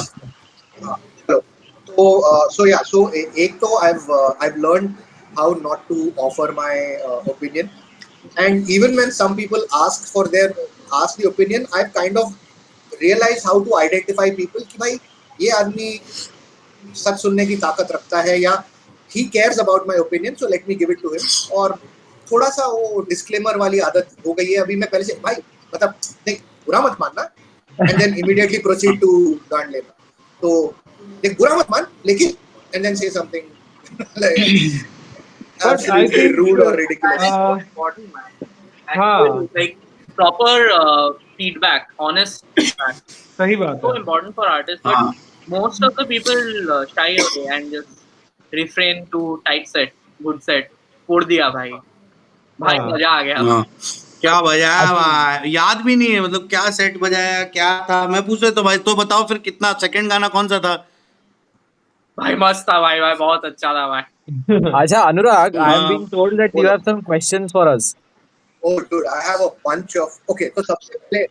so एक तो I've learned how not to offer my opinion and even when some people ask the opinion I've kind of realized how to identify people कि भाई ये आदमी सच सुनने की ताकत रखता है या he cares about my opinion so let me give it to him और थोड़ा सा वो disclaimer वाली आदत हो गई है अभी मैं पहले से भाई मतलब नहीं बुरा मत मानना and then immediately proceed to गांड लेना तो देख बुरा मत मान लेकिन and then say something Like, But I absolutely think rude or ridiculous. That is so important, man. हाँ Actually, like proper feedback, honest feedback, सही बात so है. important for artists. But हाँ most of the people shy away and just refrain to tight set, good set. फोड़ दिया भाई, भाई हाँ मजा आ गया. हाँ क्या बजाया भाई, याद भी नहीं है, मतलब क्या सेट बजाया, क्या था। मैं पूछ रहा तो भाई तो बताओ फिर कितना, सेकंड गाना कौन सा था? भाई मस्त था भाई, भाई बहुत अच्छा था भाई. Acha, Anurag, I am हाँ being told that you बोलो. have some questions for us. Oh, dude, I have a bunch of. Okay, so सबसे पहले,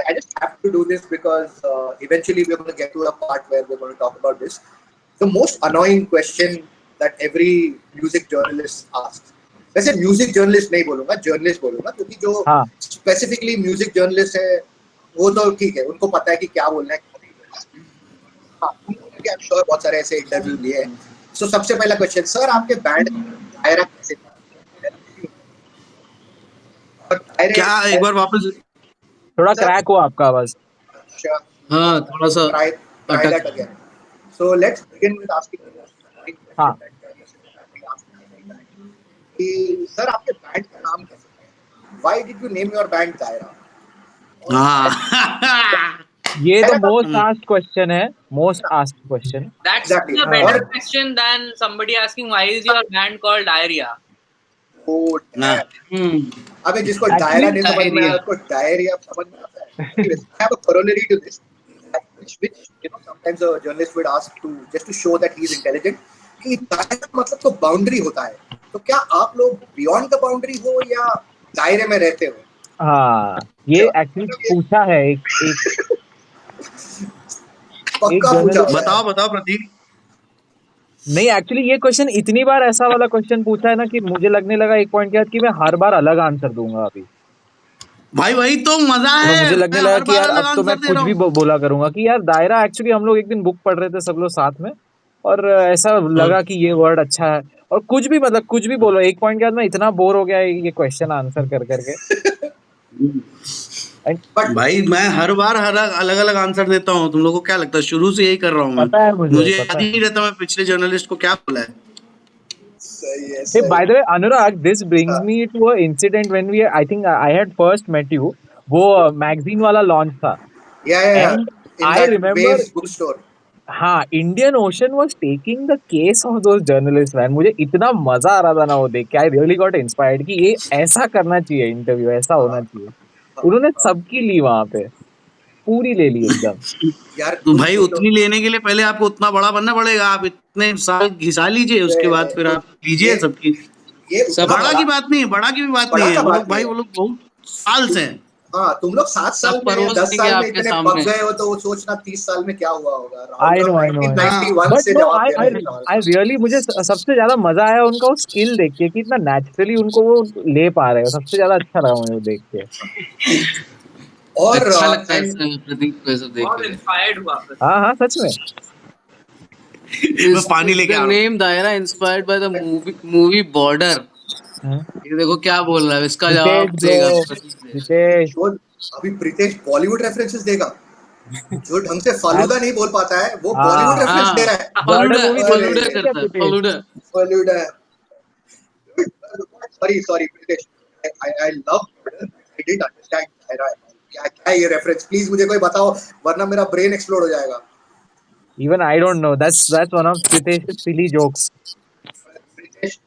I just have to do this because eventually we're going to get to a part where we're going to talk about this. The most annoying question that every music journalist asks. वैसे music journalist नहीं बोलूंगा, journalist बोलूंगा, क्योंकि जो हाँ. Specifically music journalist है वो तो ठीक है, उनको पता है कि क्या बोलना है, क्या नहीं बोलना है. हाँ, आई एम श्योर बहुत सारे ऐसे इंटरव्यू लिए हैं. सो सबसे पहला क्वेश्चन, सर आपके बैंड दायरा कैसे था? और दायरे क्या, एक बार वापस। थोड़ा सर, क्रैक हुआ आपका आवाज. अच्छा, हाँ थोड़ा सा try अटक. that again. So let's begin with asking हाँ. कि सर आपके बैंड का नाम कैसे है? Why did you name your band दायरा? हाँ ये तो most asked question है. Most asked question. That's Exactly. a better और question than somebody asking why is your band called Diarrhea. वो ना अबे जिसको Actually, डायरा नहीं समझ में आया diarrhea. उसको डायरिया समझ में आता है. Anyways, I have a corollary to this, which you know sometimes a journalist would ask to just to show that he is intelligent. कि दायरा का मतलब तो बाउंड्री होता है, तो क्या आप लोग बियॉन्ड द बाउंड्री हो या दायरे में रहते हो? हाँ, ये एक्चुअली पूछा है एक पक्का journalist- पूछा होगा. बताओ बताओ प्रतीक। नहीं, एक्चुअली ये क्वेश्चन इतनी बार ऐसा वाला क्वेश्चन पूछा है ना कि मुझे लगने लगा एक पॉइंट के बाद कि मैं हर बार अलग आंसर दूंगा अभी. भाई वही तो मजा तो है, मुझे लगने मैं लगा हर कि बार यार अलग अब तो मैं आंसर दे कुछ रहा भी हूँ। बोला करूंगा कि यार दायरा एक्चुअली हम लोग एक दिन बुक पढ़ रहे थे सब लोग साथ में और ऐसा लगा कि ये वर्ड अच्छा है और कुछ भी मतलब कुछ भी बोलो एक पॉइंट के बाद मैं इतना बोर हो गया ये क्वेश्चन आंसर कर करके. बट भाई मैं हर बार हर अलग अलग आंसर देता हूँ, तुम लोगों को क्या लगता है? शुरू से यही कर रहा हूँ मैं, पता है मुझे याद पता ही है. नहीं रहता मैं पिछले जर्नलिस्ट को क्या बोला है। सही है, Hey, सही by the way, Anurag, this brings हाँ. me to an incident when I think I had first met you. वो मैगजीन वाला लॉन्च था Yeah. and In I that remember Waves bookstore. हाँ Indian ocean was taking the case of those journalists man. मुझे इतना मजा आ रहा था ना वो देख के. I really got inspired कि ये ऐसा करना चाहिए इंटरव्यू, ऐसा होना चाहिए. उन्होंने सबकी ली वहां पे, पूरी ले ली एकदम. यार तो तुम भाई सोचो, उतनी लेने के लिए पहले आपको उतना बड़ा बनना पड़ेगा, आप इतने साल घिसा लीजिए, उसके बाद फिर आप लीजिए ये सबकी। ये सब उतना बड़ा की बात नहीं है, बड़ा की भी बात बड़ा नहीं है, का वो बात लोग भाई नहीं है. वो लोग बहुत साल से हैं। हाँ, तुम लोग 7 साल सब में या परोस 10 देंगे साल में आपके इतने पक सामने. गए हो, तो वो सोचना 30 साल में क्या हुआ होगा. I राहुल know, और I know, I know. 1991 But से no, जवाब दे I रहे हैं. really मुझे सबसे ज्यादा मजा आया उनका वो स्किल देख के कि इतना नेचुरली उनको वो ले पा रहे हो. सबसे ज्यादा अच्छा लगा मुझे वो देख के. और अच्छा लगता है and प्रतीक को ये सब देख बहुत के. इंस्पायर्ड हुआ फिर. हाँ हाँ सच में. मैं पानी लेके आ रहा हूँ। नेम दायरा inspired by the movie border. ये देखो क्या बोल रहा है, इसका जवाब रितेश देगा bro, प्रतीक. रितेश. जो अभी प्रीतेश बॉलीवुड रेफरेंसेस देगा, जो ढंग से फालूदा नहीं बोल पाता है वो हाँ. बॉलीवुड रेफरेंस हाँ दे रहा है. बॉर्डर फलूडा मूवी फलूडा देखी करता है, क्या falooda. Falooda. Sorry Pritesh, I love Border. I didn't understand दायरा. क्या क्या ये रेफरेंस, प्लीज मुझे कोई बताओ वरना मेरा ब्रेन एक्सप्लोड हो जाएगा. Even I don't know. That's one of Pritesh's silly jokes. Pritesh,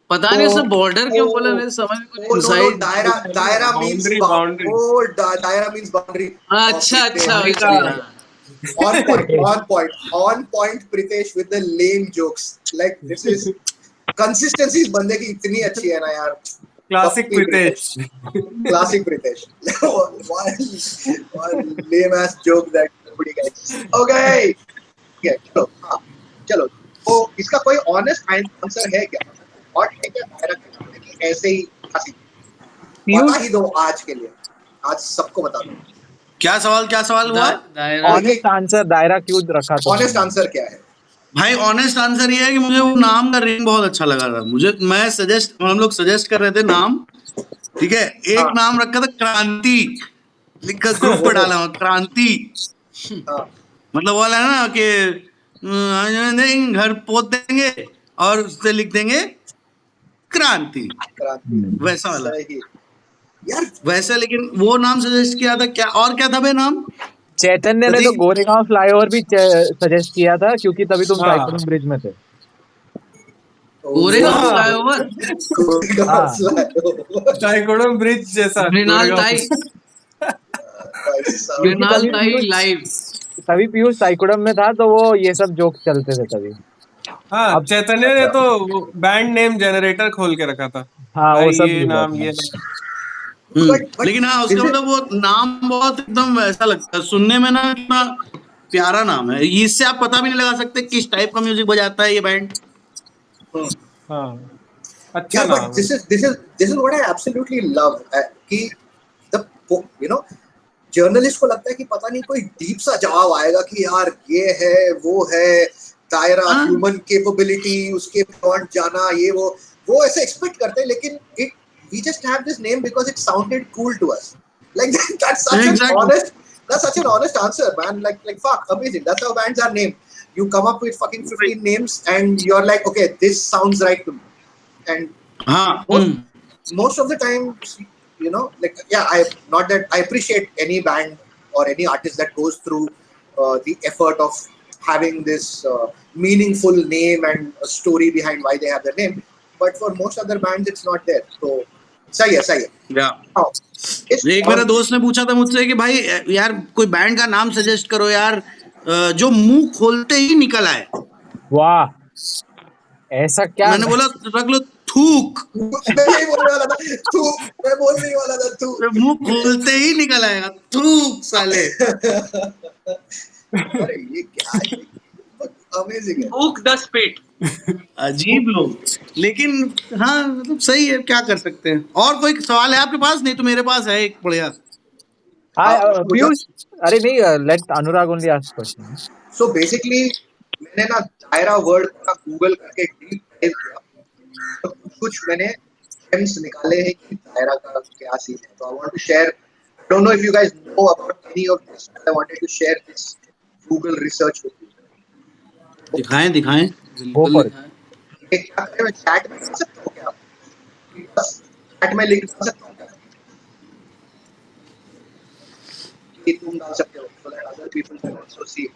पता नहीं उसने बॉर्डर क्यों बोला, मेरे समझ में कुछ नो इनसाइड. दायरा मींस Boundary. दायरा मींस बाउंड्री. अच्छा अच्छा Boundary वैसे, का- हाँ. on point Pritesh with the lame jokes. Like this is consistency इस बंदे की इतनी अच्छी है ना यार. Classic Pritesh. Classic Pritesh. one lame ass joke that nobody gets. Okay. चलो हाँ, चलो तो इसका कोई ऑनेस्ट आंसर है क्या? और है क्या दायरा के नाम में कि ऐसे ही खासी? बता ही दो आज के लिए, आज सबको बता दो. क्या सवाल हुआ? दायरा. Honest answer दायरा क्यों रखा तुमने? ऑनेस्ट आंसर क्या है? भाई ऑनेस्ट आंसर ये है कि मुझे वो नाम का रिंग बहुत अच्छा लगा था। हम लोग सजेस्ट कर रहे थे नाम, ठीक है। एक हाँ. नाम रखा था क्रांति, लिखकर ग्रुप पर डाला हुआ क्रांति। हाँ. मतलब वो वाला है ना कि घर पोत देंगे और उससे लिख देंगे क्रांति, क्रांति, वैसा वाला। सही यार। वैसे लेकिन वो नाम सजेस्ट किया था क्या, और क्या था बे नाम? चैतन्य ने तो प्रतीक? गोरेगांव फ्लाईओवर भी सजेस्ट किया था क्योंकि तभी तुम हाँ। साइक्लोन ब्रिज में थे। गोरेगांव हाँ। फ्लाईओवर, हाँ। साइक्लोन ब्रिज जैसा मृणाल गोरेगांव। ताई, क्योंकि मृणाल तभी ताई पीयूष लाइव। साइकोडम में था तो वो ये सब जोक चलते थे तभी। हाँ, अब चैतन्य ने तो बैंड नेम जनरेटर खोल के रखा था। हाँ वो भाई सब ये भी नाम था। ये But लेकिन हाँ उसका is it- मतलब वो नाम बहुत एकदम वैसा लगता है सुनने में ना, इतना प्यारा नाम है, इससे आप पता भी नहीं लगा सकते किस टाइप का म्यूजिक बजाता है ये बैंड। हाँ, अच्छा Yeah, but नाम है। this is what I absolutely love. कि the you know जर्नलिस्ट को लगता है कि पता नहीं कोई डीप सा जवाब आएगा कि यार ये है वो है, दायरा, हाँ। ह्यूमन कैपेबिलिटी, उसके बियॉन्ड जाना, ये वो ऐसे एक्सपेक्ट करते हैं, लेकिन we just have this name because it sounded cool to us. Like that's such Exactly. an honest answer, man. Like fuck, amazing. That's how bands are named. You come up with fucking 15 names and you're like, okay, this sounds right to me. And हाँ most of the time, you know, like not that I appreciate any band or any artist that goes through the effort of having this meaningful name and a story behind why they have their name, but for most other bands it's not there. So सही है या Now, एक मेरा दोस्त ने पूछा था मुझसे कि भाई यार कोई बैंड का नाम सजेस्ट करो यार जो मुंह खोलते ही निकल आए। वाह, ऐसा क्या? मैंने बोला रख लो थूक, मैं यही बोलने वाला था, मैं बोलने ही वाला था मुंह खोलते ही निकल आएगा थूक साले। अरे ये क्या है, अमेजिंग है। Book the spit. अजीब लोग, लेकिन हाँ मतलब सही है, क्या कर सकते हैं। और कोई सवाल है आपके पास? नहीं तो मेरे पास है एक बढ़िया। पीयूष, अरे नहीं, let Anurag only ask question. So basically मैंने ना दायरा वर्ड का गूगल करके डीप डाइव किया, तो कुछ मैंने gems निकाले हैं कि दायरा का क्या सीन है। तो I want to share, don't know if you guys know about any of this, I wanted to share this Google research with you. दिखाएं। Go for it. ये क्या करें, मैं चैट में लिख सकता हूँ क्या? बस चैट में लिख सकता हूँ क्या कि तुम डाल सकते हो, so that other people can also see.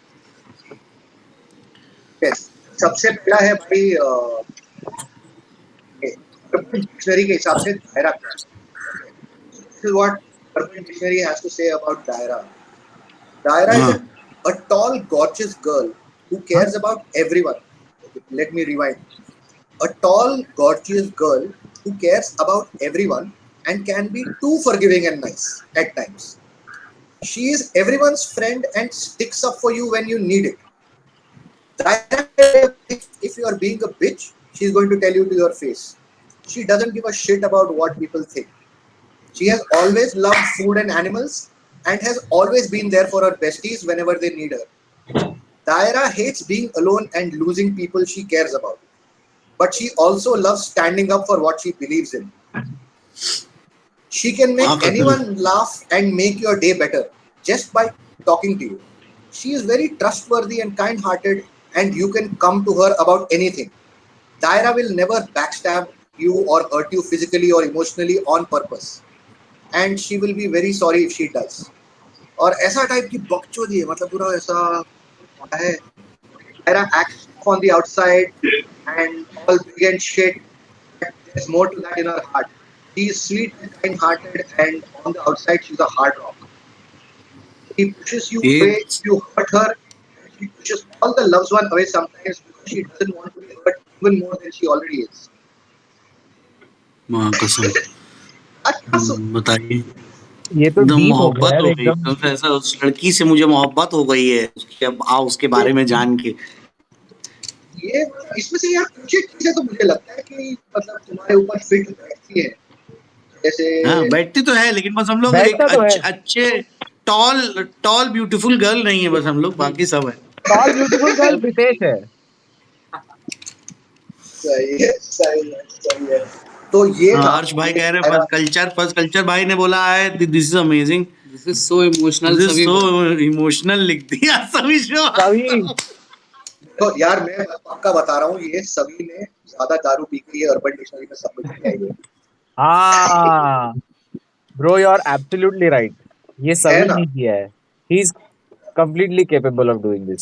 Yes, सबसे पहला है भाई डिक्शनरी के हिसाब से दायरा क्या है। This is what Urban Dictionary has to say about daira. Daira is a tall, gorgeous girl who cares about everyone. Let me rewind. A tall, gorgeous girl who cares about everyone and can be too forgiving and nice at times. She is everyone's friend and sticks up for you when you need it. If you are being a bitch, she's going to tell you to your face. She doesn't give a shit about what people think. She has always loved food and animals and has always been there for her besties whenever they need her. Daira hates being alone and losing people she cares about. But she also loves standing up for what she believes in. She can make anyone laugh and make your day better just by talking to you. She is very trustworthy and kind-hearted, and you can come to her about anything. Daira will never backstab you or hurt you physically or emotionally on purpose. And she will be very sorry if she does. और ऐसा type की बकचोदी है, मतलब पूरा ऐसा है। Daira acts on the outside and all big and shit. There's more to that in her heart. She is sweet and kind-hearted, and on the outside she's a hard rock. She pushes you away if you hurt her. She pushes all the loved one away sometimes because she doesn't want to be hurt even more than she already is. माँ कसम, बताइए। ये तो एकदम deep हो मोहब्बत गया हो यार गई, एकदम। एकदम ऐसा उस लड़की से मुझे मोहब्बत हो गई है अब आओ उसके बारे में जान के। ये इसमें से यार कुछ चीजें तो मुझे लगता है कि मतलब तुम्हारे ऊपर फिट बैठती है, जैसे हाँ बैठती तो है, लेकिन बस हम लोग एक बैठता तो है। अच्छे टॉल ब्यूटीफुल गर्ल नहीं है बस हम लोग, बाकी सब है। टॉल ब्यूटीफुल गर्ल प्रीतेश है। सही है। तो ये था हर्ष भाई कह रहे हैं फर्स्ट कल्चर भाई ने बोला है this is amazing, this is so emotional, this is so emotional लिख दिया सभी शो। कभी तो यार मैं पक्का बता रहा हूँ, ये सभी ने ज्यादा दारू पी के ये अर्बन डिक्शनरी में सबमिट किया है ये। हाँ bro, you are absolutely right, ये है सभी ना? ने किया है. He is completely capable of doing this.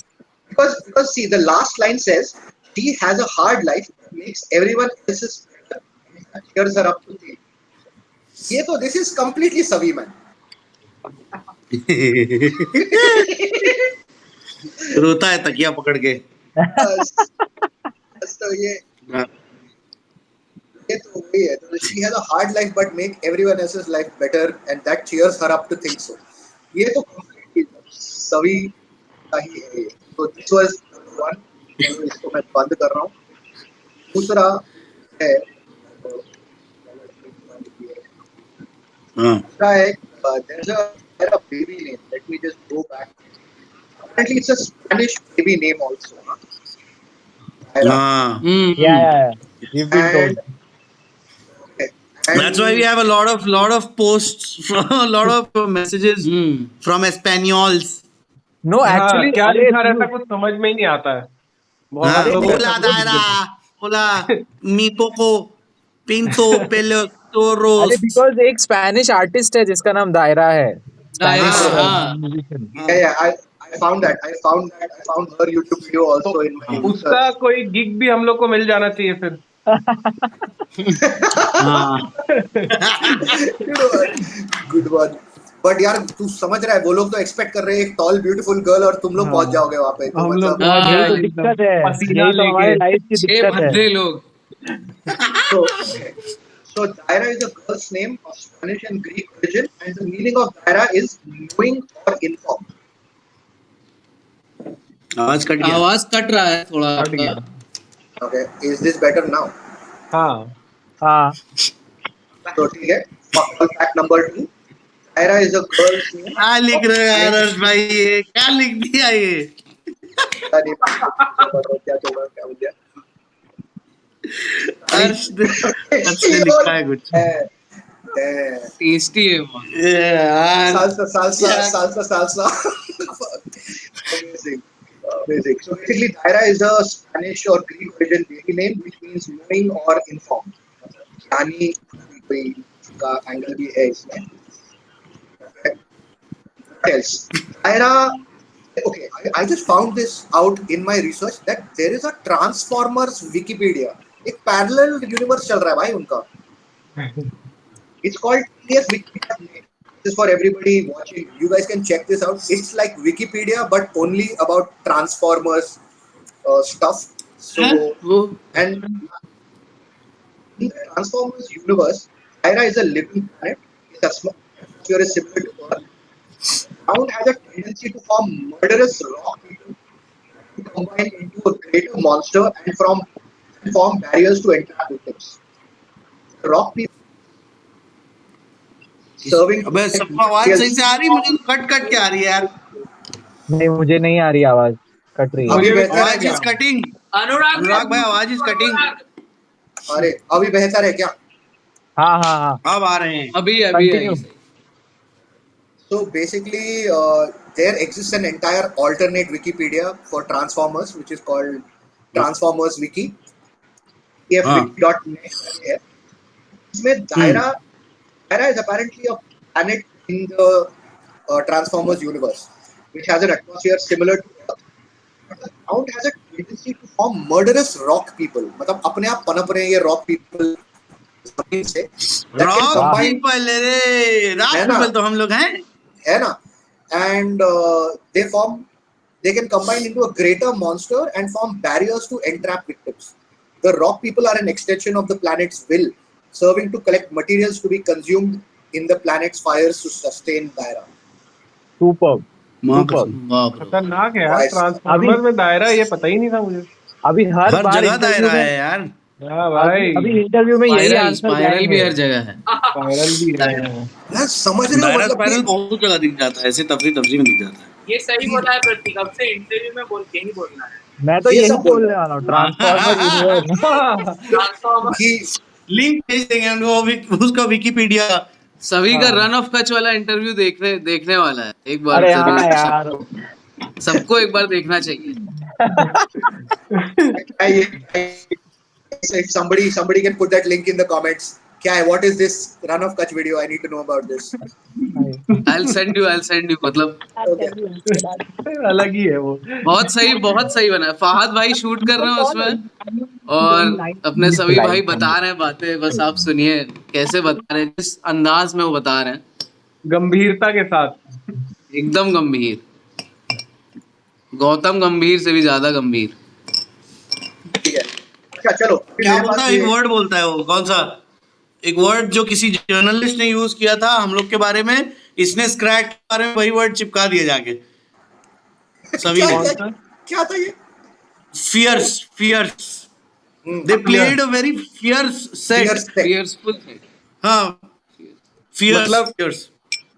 Because see, the last line says she has a hard life that makes everyone else's better and cheers her up to think. ये तो this is completely सभी man. रोता है तकिया पकड़ के। तो ये तो वही है, तो she has a hard life but make everyone else's life better and that cheers her up to think so. ये तो completely सभी का ही है ये। तो this was one, तो इसको मैं बंद कर रहा हूँ। दूसरा है दूसरा है there's a baby name. Let me just go back. Apparently it's a Spanish baby name also. हाँ, Yeah. You've been told. And that's why we have a lot of posts, a lot of messages from Espanols. No, हाँ, actually, क्या अरे लिखा रहता है कुछ समझ में ही नहीं आता है. बहुत हाँ, लोग hola Daira, hola mi poco pinto pelo toro. अरे because एक स्पेनिश आर्टिस्ट है जिसका नाम दायरा है. दायरा, Spanish हाँ. musician. yeah, I found that. I found her YouTube video also in my उसका कोई गिग भी हम लोग को मिल जाना चाहिए फिर. हाँ, गुड वन. बट यार तू समझ रहा है, वो लोग तो एक्सपेक्ट कर रहे हैं एक टॉल ब्यूटीफुल गर्ल और तुम लोग पहुंच जाओगे वहां पे. तो हम लोग मतलब यही तो हाँ, दिक्कत है, पसीना यही तो हमारे लेके. लाइफ की 6 दिक्कत है. भद्दे लोग. so Daira is a girl's name of Spanish and Greek origin, and the meaning of Daira is knowing or informed. आवाज कट गया। आवाज कट रहा है थोड़ा हट गया. आपका. Okay, is this better now? हाँ. हाँ. तो ठीक है. Fact number 2. Daira is a girl's name. क्या लिख रहे हो यार हर्ष भाई, ये क्या लिख दिया ये? क्या चल रहा है, क्या बोल दिया? हर्ष ने लिखा है कुछ। टेस्टी है वो. यार Salsa. Amazing. So basically, Daira is a Spanish or Greek origin baby name, which means knowing or informed. यानी कोई का एंगल भी है इसमें. What else? Daira. Okay, I just found this out in my research that there is a Transformers Wikipedia. एक parallel universe चल रहा है भाई उनका. It's called TS Wikipedia. This is for everybody watching. You guys can check this out. It's like Wikipedia, but only about Transformers stuff. So, वो and in the Transformers universe, Daira is a living planet. Its atmosphere is similar to Earth. Sound has a tendency to form murderous rock people to combine into a greater monster and form barriers to entrap victims. Rock people serving. अबे सबको आवाज सही से आ रही, मुझे cut के आ रही है यार। नहीं, मुझे नहीं आ रही आवाज, कट रही है. अभी बेहतर है आवाज क्या? Is cutting. अनुराग भाई आवाज इज कटिंग। अरे अभी बेहतर है क्या? हाँ. अब आ रहे हैं। अभी Continue. So basically, there exists an entire alternate Wikipedia for Transformers, which is called Transformers Wiki. tfwiki.net है. इसमें Daira is apparently a planet in the Transformers universe, which has an atmosphere similar to Earth. But the ground has a tendency to form murderous rock people. मतलब अपने आप पनप रहे हैं ये rock people जमीन से. That can rock combine- people रे, रॉक है ना? पीपल तो हम लोग हैं। है ना? And they can combine into a greater monster and form barriers to entrap victims. The rock people are an extension of the planet's will, serving to collect materials to be consumed in the planet's fires to sustain Daira. Superb. Superb. खतरनाक है यार. Nice. Transformer में दायरा ये पता ही नहीं था मुझे. अभी हर हर बार जगह इंटरव्यू दायरा में है यार। हाँ भाई. अभी इंटरव्यू में यही आंसर स्पाइरल भी हर जगह है. वायरल भी है. यार समझ रहे हो दायरा मतलब स्पाइरल कि बहुत जगह दिख जाता है, ऐसे तफरी में दिख जाता है। ये सही बोला है प्रतीक, अब से इंटरव्यू में बोल के ही बोलना है. मैं तो ये यही सब बोल बोलने वाला हूँ, ट्रांसफॉर्मर यूनिवर्स. ट्रांसफॉर्मर कि लिंक भेज देंगे हम लोग उसका विकिपीडिया। सभी का रन ऑफ कच वाला इंटरव्यू देखने वाला है एक बार. अरे जरूर. हाँ यार, सबको एक बार देखना चाहिए. If somebody can put that link in the comments. क्या है? What is this Run of Kutch video? I need to know about this. I'll send you मतलब Okay. अलग ही है वो। बहुत सही बना है। फहद भाई शूट कर रहे हैं उसमें और अपने सभी भाई बता रहे हैं बातें, बस आप सुनिए कैसे बता रहे हैं, जिस अंदाज में वो बता रहे हैं, गंभीरता के साथ। एकदम गंभीर, गौतम गंभीर से भी ज्यादा गंभीर। ठीक है। अच्छा चलो। क्या बोलता है? एक वर्ड बोलता है वो, कौन सा? एक वर्ड जो किसी जर्नलिस्ट ने यूज किया था हम लोग के बारे में, इसने स्क्रैच के बारे में वही वर्ड चिपका दिया जाके सभी ने। क्या था ये? Fierce they played a very fierce set. Fierceful थे। हाँ, मतलब फियर्स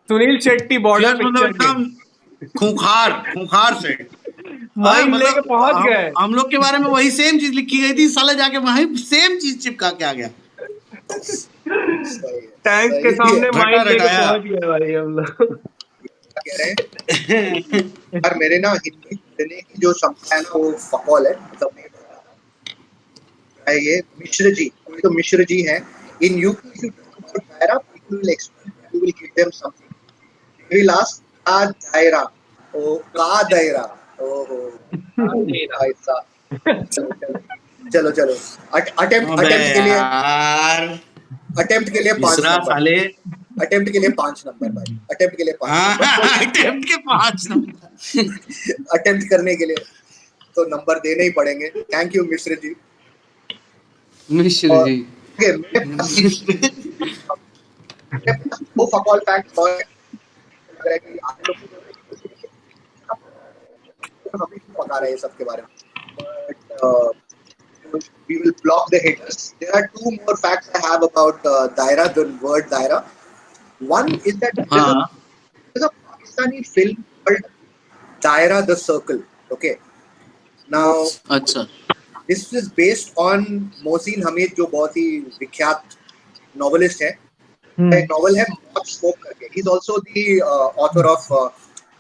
सुनील शेट्टी बॉर्डर मतलब पिक्चर के एकदम खूंखार सेट। माइंड लेके पहुंच गए। हम लोग के बारे में वही सेम चीज लिखी गई थी, साला जाके वही सेम चीज चिपका के आ गया। टैंक के सामने माइंड लेके रटाया। पहुंच गए भाई हम लोग। कह रहे हैं यार, मेरे ना हिंदी बोलने की जो क्षमता है ना वो फकौल है। मतलब नहीं पता। ये मिश्र जी, कोई तो मिश्र जी हैं इन यूपी। दायरा people will expect you will give them something. We last का दायरा, ओ का दायरा, ओहो भाई साहब। चलो अटेम्प्ट के लिए 5 दूसरा नंबर। साले अटेम्प्ट के लिए 5 नंबर भाई। अटेम्प्ट के लिए 5 नंबर। अटेम्प्ट के 5 नंबर। अटेम्प्ट करने के लिए तो नंबर देने ही पड़ेंगे। Thank you Mishra ji. मिश्र और जी वो फकौल फैक्ट और लग रहा है कि आप लोग हमें पता रहे सबके बारे में। But we will block the haters. There are 2 more facts I have about Daira, the word Daira. One is that there's a Pakistani film called Daira the Circle. Okay. Now, अच्छा this is based on Mohsin Hamid, जो बहुत ही विख्यात novelist है। एक novel है Moth Smoke करके. He's also the author of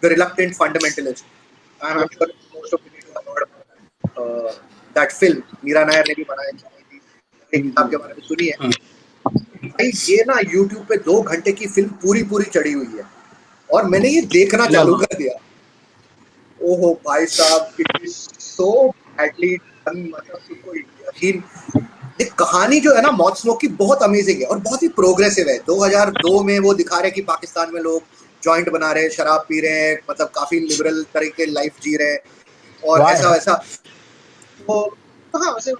The Reluctant Fundamentalist. And I'm sure most of you have heard about that film. Meera Nair ने भी बनाई थी, एक किताब के बारे में सुनी है। भाई ये ना YouTube पे 2 घंटे की फिल्म पूरी चढ़ी हुई है और मैंने ये देखना चालू कर दिया। ओहो भाई साहब, it is so badly done. मतलब तुमको यकीन, ये कहानी जो है ना मॉथ स्मोक की बहुत अमेजिंग है और बहुत ही प्रोग्रेसिव है। 2002 में वो दिखा रहे कि पाकिस्तान में लोग जॉइंट बना रहे हैं, शराब पी रहे हैं, मतलब काफी लिबरल तरीके लाइफ जी रहे हैं और ऐसा वैसा। तो हाँ, वैसे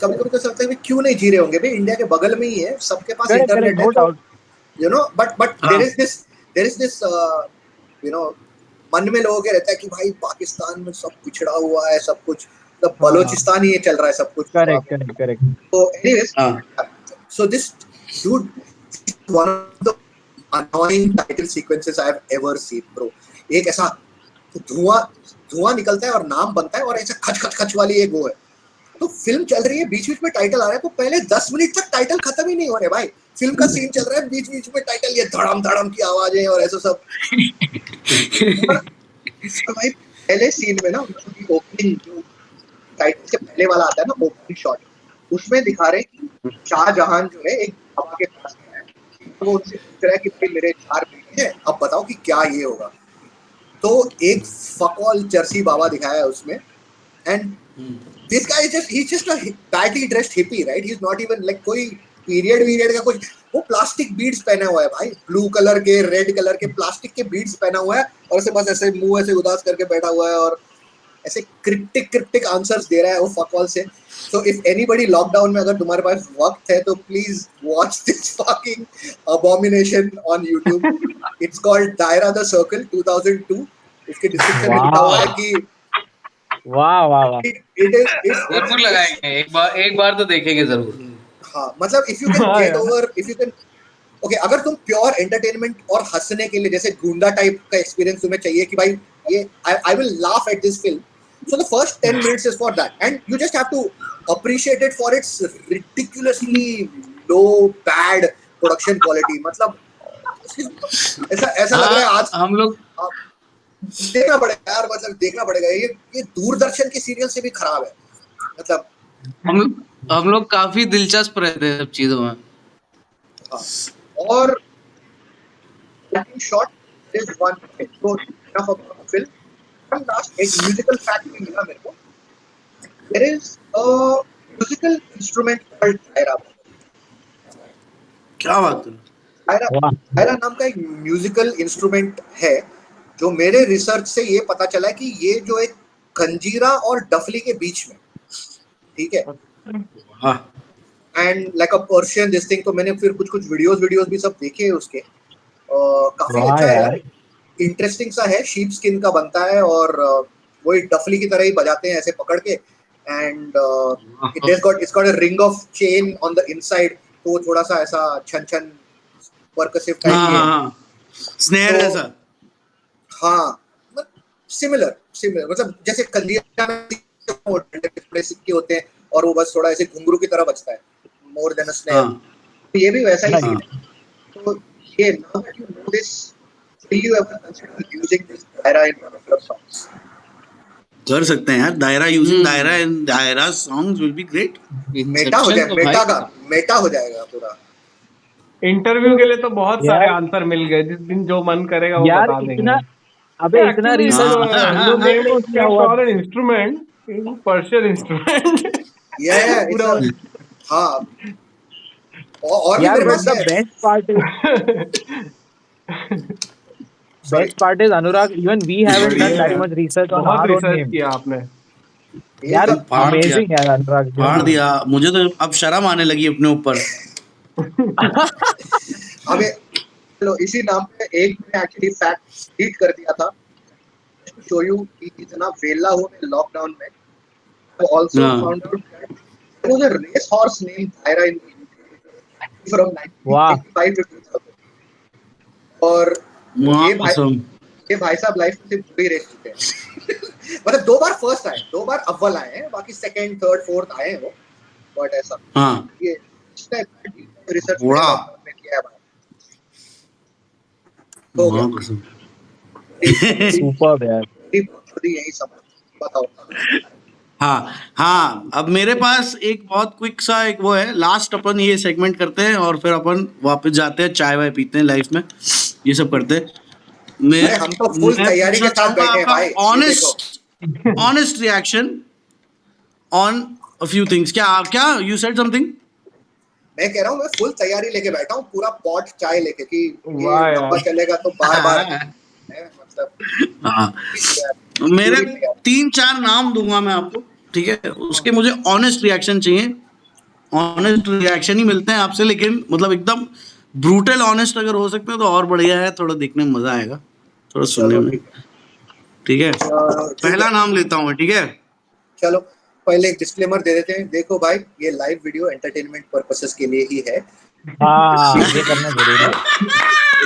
कभी कभी तो लगता है कि क्यों नहीं जी रहे होंगे भाई, इंडिया के बगल में ही है, सबके पास इंटरनेट है, तो you know. But there is this you know, मन में लोगों के रहता है कि भाई पाकिस्तान में सब पिछड़ा हुआ है, सब कुछ मतलब बलोचिस्तान ही चल रहा है सब कुछ। करेक्ट। तो anyways, so this dude one of the annoying title sequences I have ever seen, bro. एक ऐसा धुआं निकलता है और नाम बनता है और ऐसा खच वाली एक वो है। तो फिल्म चल रही है, बीच में टाइटल आ रहा है, तो पहले 10 मिनट तक टाइटल खत्म ही नहीं हो रहे भाई। फिल्म का सीन चल रहा है, बीच में टाइटल, ये धड़म की आवाजें और ऐसा सब। तो भाई पहले सीन में ना ओपनिंग जो टाइटल से पहले वाला आता है ना, ओपनिंग शॉट, उसमें दिखा रहे कि शाहजहां जो है एक बाबा के पास है, वो उनसे पूछ रहा है कि भाई मेरे 4 बेटे हैं, अब बताओ कि क्या ये होगा। तो एक फकौल चर्सी बाबा दिखाया है उसमें, and this guy he's just a badly dressed hippie, right? He's not even like कोई पीरियड का कुछ, वो प्लास्टिक बीड्स पहना हुआ है भाई, ब्लू कलर के, रेड कलर के प्लास्टिक के बीड्स पहना हुआ है और ऐसे बस ऐसे मुंह ऐसे उदास करके बैठा हुआ है और ऐसे क्रिप्टिक आंसर्स दे रहा है वो फकौल से। So if anybody लॉकडाउन में अगर तुम्हारे पास वक्त है तो please watch this fucking abomination on YouTube. It's called Daira the Circle 2002. इसके डिस्क्रिप्शन में लिखा हुआ है कि वाह जरूर लगाएंगे, एक बार तो देखेंगे जरूर। हाँ, मतलब if you can okay, अगर तुम प्योर एंटरटेनमेंट और हंसने के लिए, जैसे गुंडा टाइप का एक्सपीरियंस तुम्हें चाहिए कि भाई ये I will laugh at this film, so the first 10 minutes is for that, and you just have to appreciate it for its ridiculously low bad production quality. मतलब ऐसा लग रहा है आज हम लोग देखना पड़ेगा यार, मतलब देखना पड़ेगा। ये दूरदर्शन के सीरियल से भी खराब है, मतलब हम लोग काफी दिलचस्प रहते हैं सब चीजों में। हाँ। और शॉट इज वन तो enough about the film. One last एक म्यूजिकल फैक्ट भी मिला मेरे को। There is a musical instrument called Daira. क्या बात है? दायरा नाम का एक म्यूजिकल इंस्ट्रूमेंट है, जो मेरे रिसर्च से ये पता चला कि ये जो एक खंजीरा और डफली के बीच में, ठीक है, हाँ and like a Persian this thing. तो मैंने फिर कुछ वीडियोस भी सब देखे उसके, काफी वाह अच्छा है यार। यार, इंटरेस्टिंग सा है। शीप स्किन का बनता है और वो एक डफली की तरह ही बजाते हैं ऐसे पकड़ के, and it's got a ring of chain on the inside, तो थोड़ा सा ऐसा छन छन परकसिव टाइप हाँ की है। हाँ, स्नेयर तो- जैसा। हाँ, सिमिलर मतलब जैसे कंदिया में थोड़े सिक्के होते हैं और वो बस थोड़ा ऐसे घुंघरू की तरह बजता है, मोर देन अ स्नेयर। हाँ तो ये भी वैसा ही हाँ। सीन है। तो ये now that you know this, will you ever consider using this daira in one of your songs? कर सकते हैं यार, दायरा यूजिंग दायरा एंड दायरा songs will be great. Meta हो जाए, तो भाई मेटा हो जाएगा पूरा। इंटरव्यू के लिए तो बहुत सारे यार- आंसर मिल गए, जिस दिन जो मन करेगा वो यार बता देंगे। इतना, अबे इतना Actually, रिसर्च you named तो it क्या हुआ? for an instrument, Persian instrument. Yeah, हाँ। और भी यार मेरे बट पास द है। Best part is Anurag, even we haven't done बढ़िया दैट है। मच रिसर्च ऑन बहुत आवर ओन रिसर्च नेम। किया आपने। यार एकदम फाड़ दिया। अमेजिंग यार अनुराग। फाड़ दिया, मुझे तो अब शर्म आने लगी अपने ऊपर। अबे चलो, इसी नाम पे एक मैंने एक्चुअली फैक्ट रीड कर दिया था, शो यू कि इतना वेला हूँ मैं लॉकडाउन में। I also हाँ। found out that there was a race horse named Daira in from वाह। 1985 to 2000. और ये भाई साहब लाइफ में सिर्फ 2 ही रेस जीते हैं। मतलब 2 बार फर्स्ट आए, 2 बार अव्वल आए हैं, बाकी सेकंड थर्ड फोर्थ आए हैं वो, बट ऐसा हाँ ये रिसर्च वाह। में किया है भाई। तो वाह कसम। सुपर्ब यार। यही समझ बताओ। हाँ हाँ, अब मेरे पास एक बहुत क्विक सा एक वो है, लास्ट अपन ये सेगमेंट करते हैं और फिर अपन वापस जाते हैं, चाय वाय पीते हैं, लाइफ में ये सब करते हैं। अरे हम तो फुल तैयारी के साथ बैठे हैं भाई, ये देखो। Honest reaction on a few things. क्या यू सेड समथिंग? मैं कह रहा हूँ मैं फुल तैयारी लेके बैठा हूँ, पूरा पॉट चाय लेके कि ये वाह यार। लंबा चलेगा तो बार-बार मतलब हाँ, मेरे 3-4 नाम दूंगा मैं आपको, ठीक है? उसके मुझे ऑनेस्ट रिएक्शन चाहिए। ऑनेस्ट रिएक्शन ही मिलते हैं आपसे, लेकिन मतलब एकदम ब्रूटल ऑनेस्ट अगर हो सकते हैं तो और बढ़िया है, थोड़ा देखने में मजा आएगा, थोड़ा सुनने में, ठीक है? पहला नाम लेता हूँ, ठीक है? चलो पहले एक डिस्क्लेमर दे देते हैं। देखो भाई, ये लाइव वीडियो एंटरटेनमेंट पर्पसेस के लिए ही है। हाँ ये करना जरूरी है।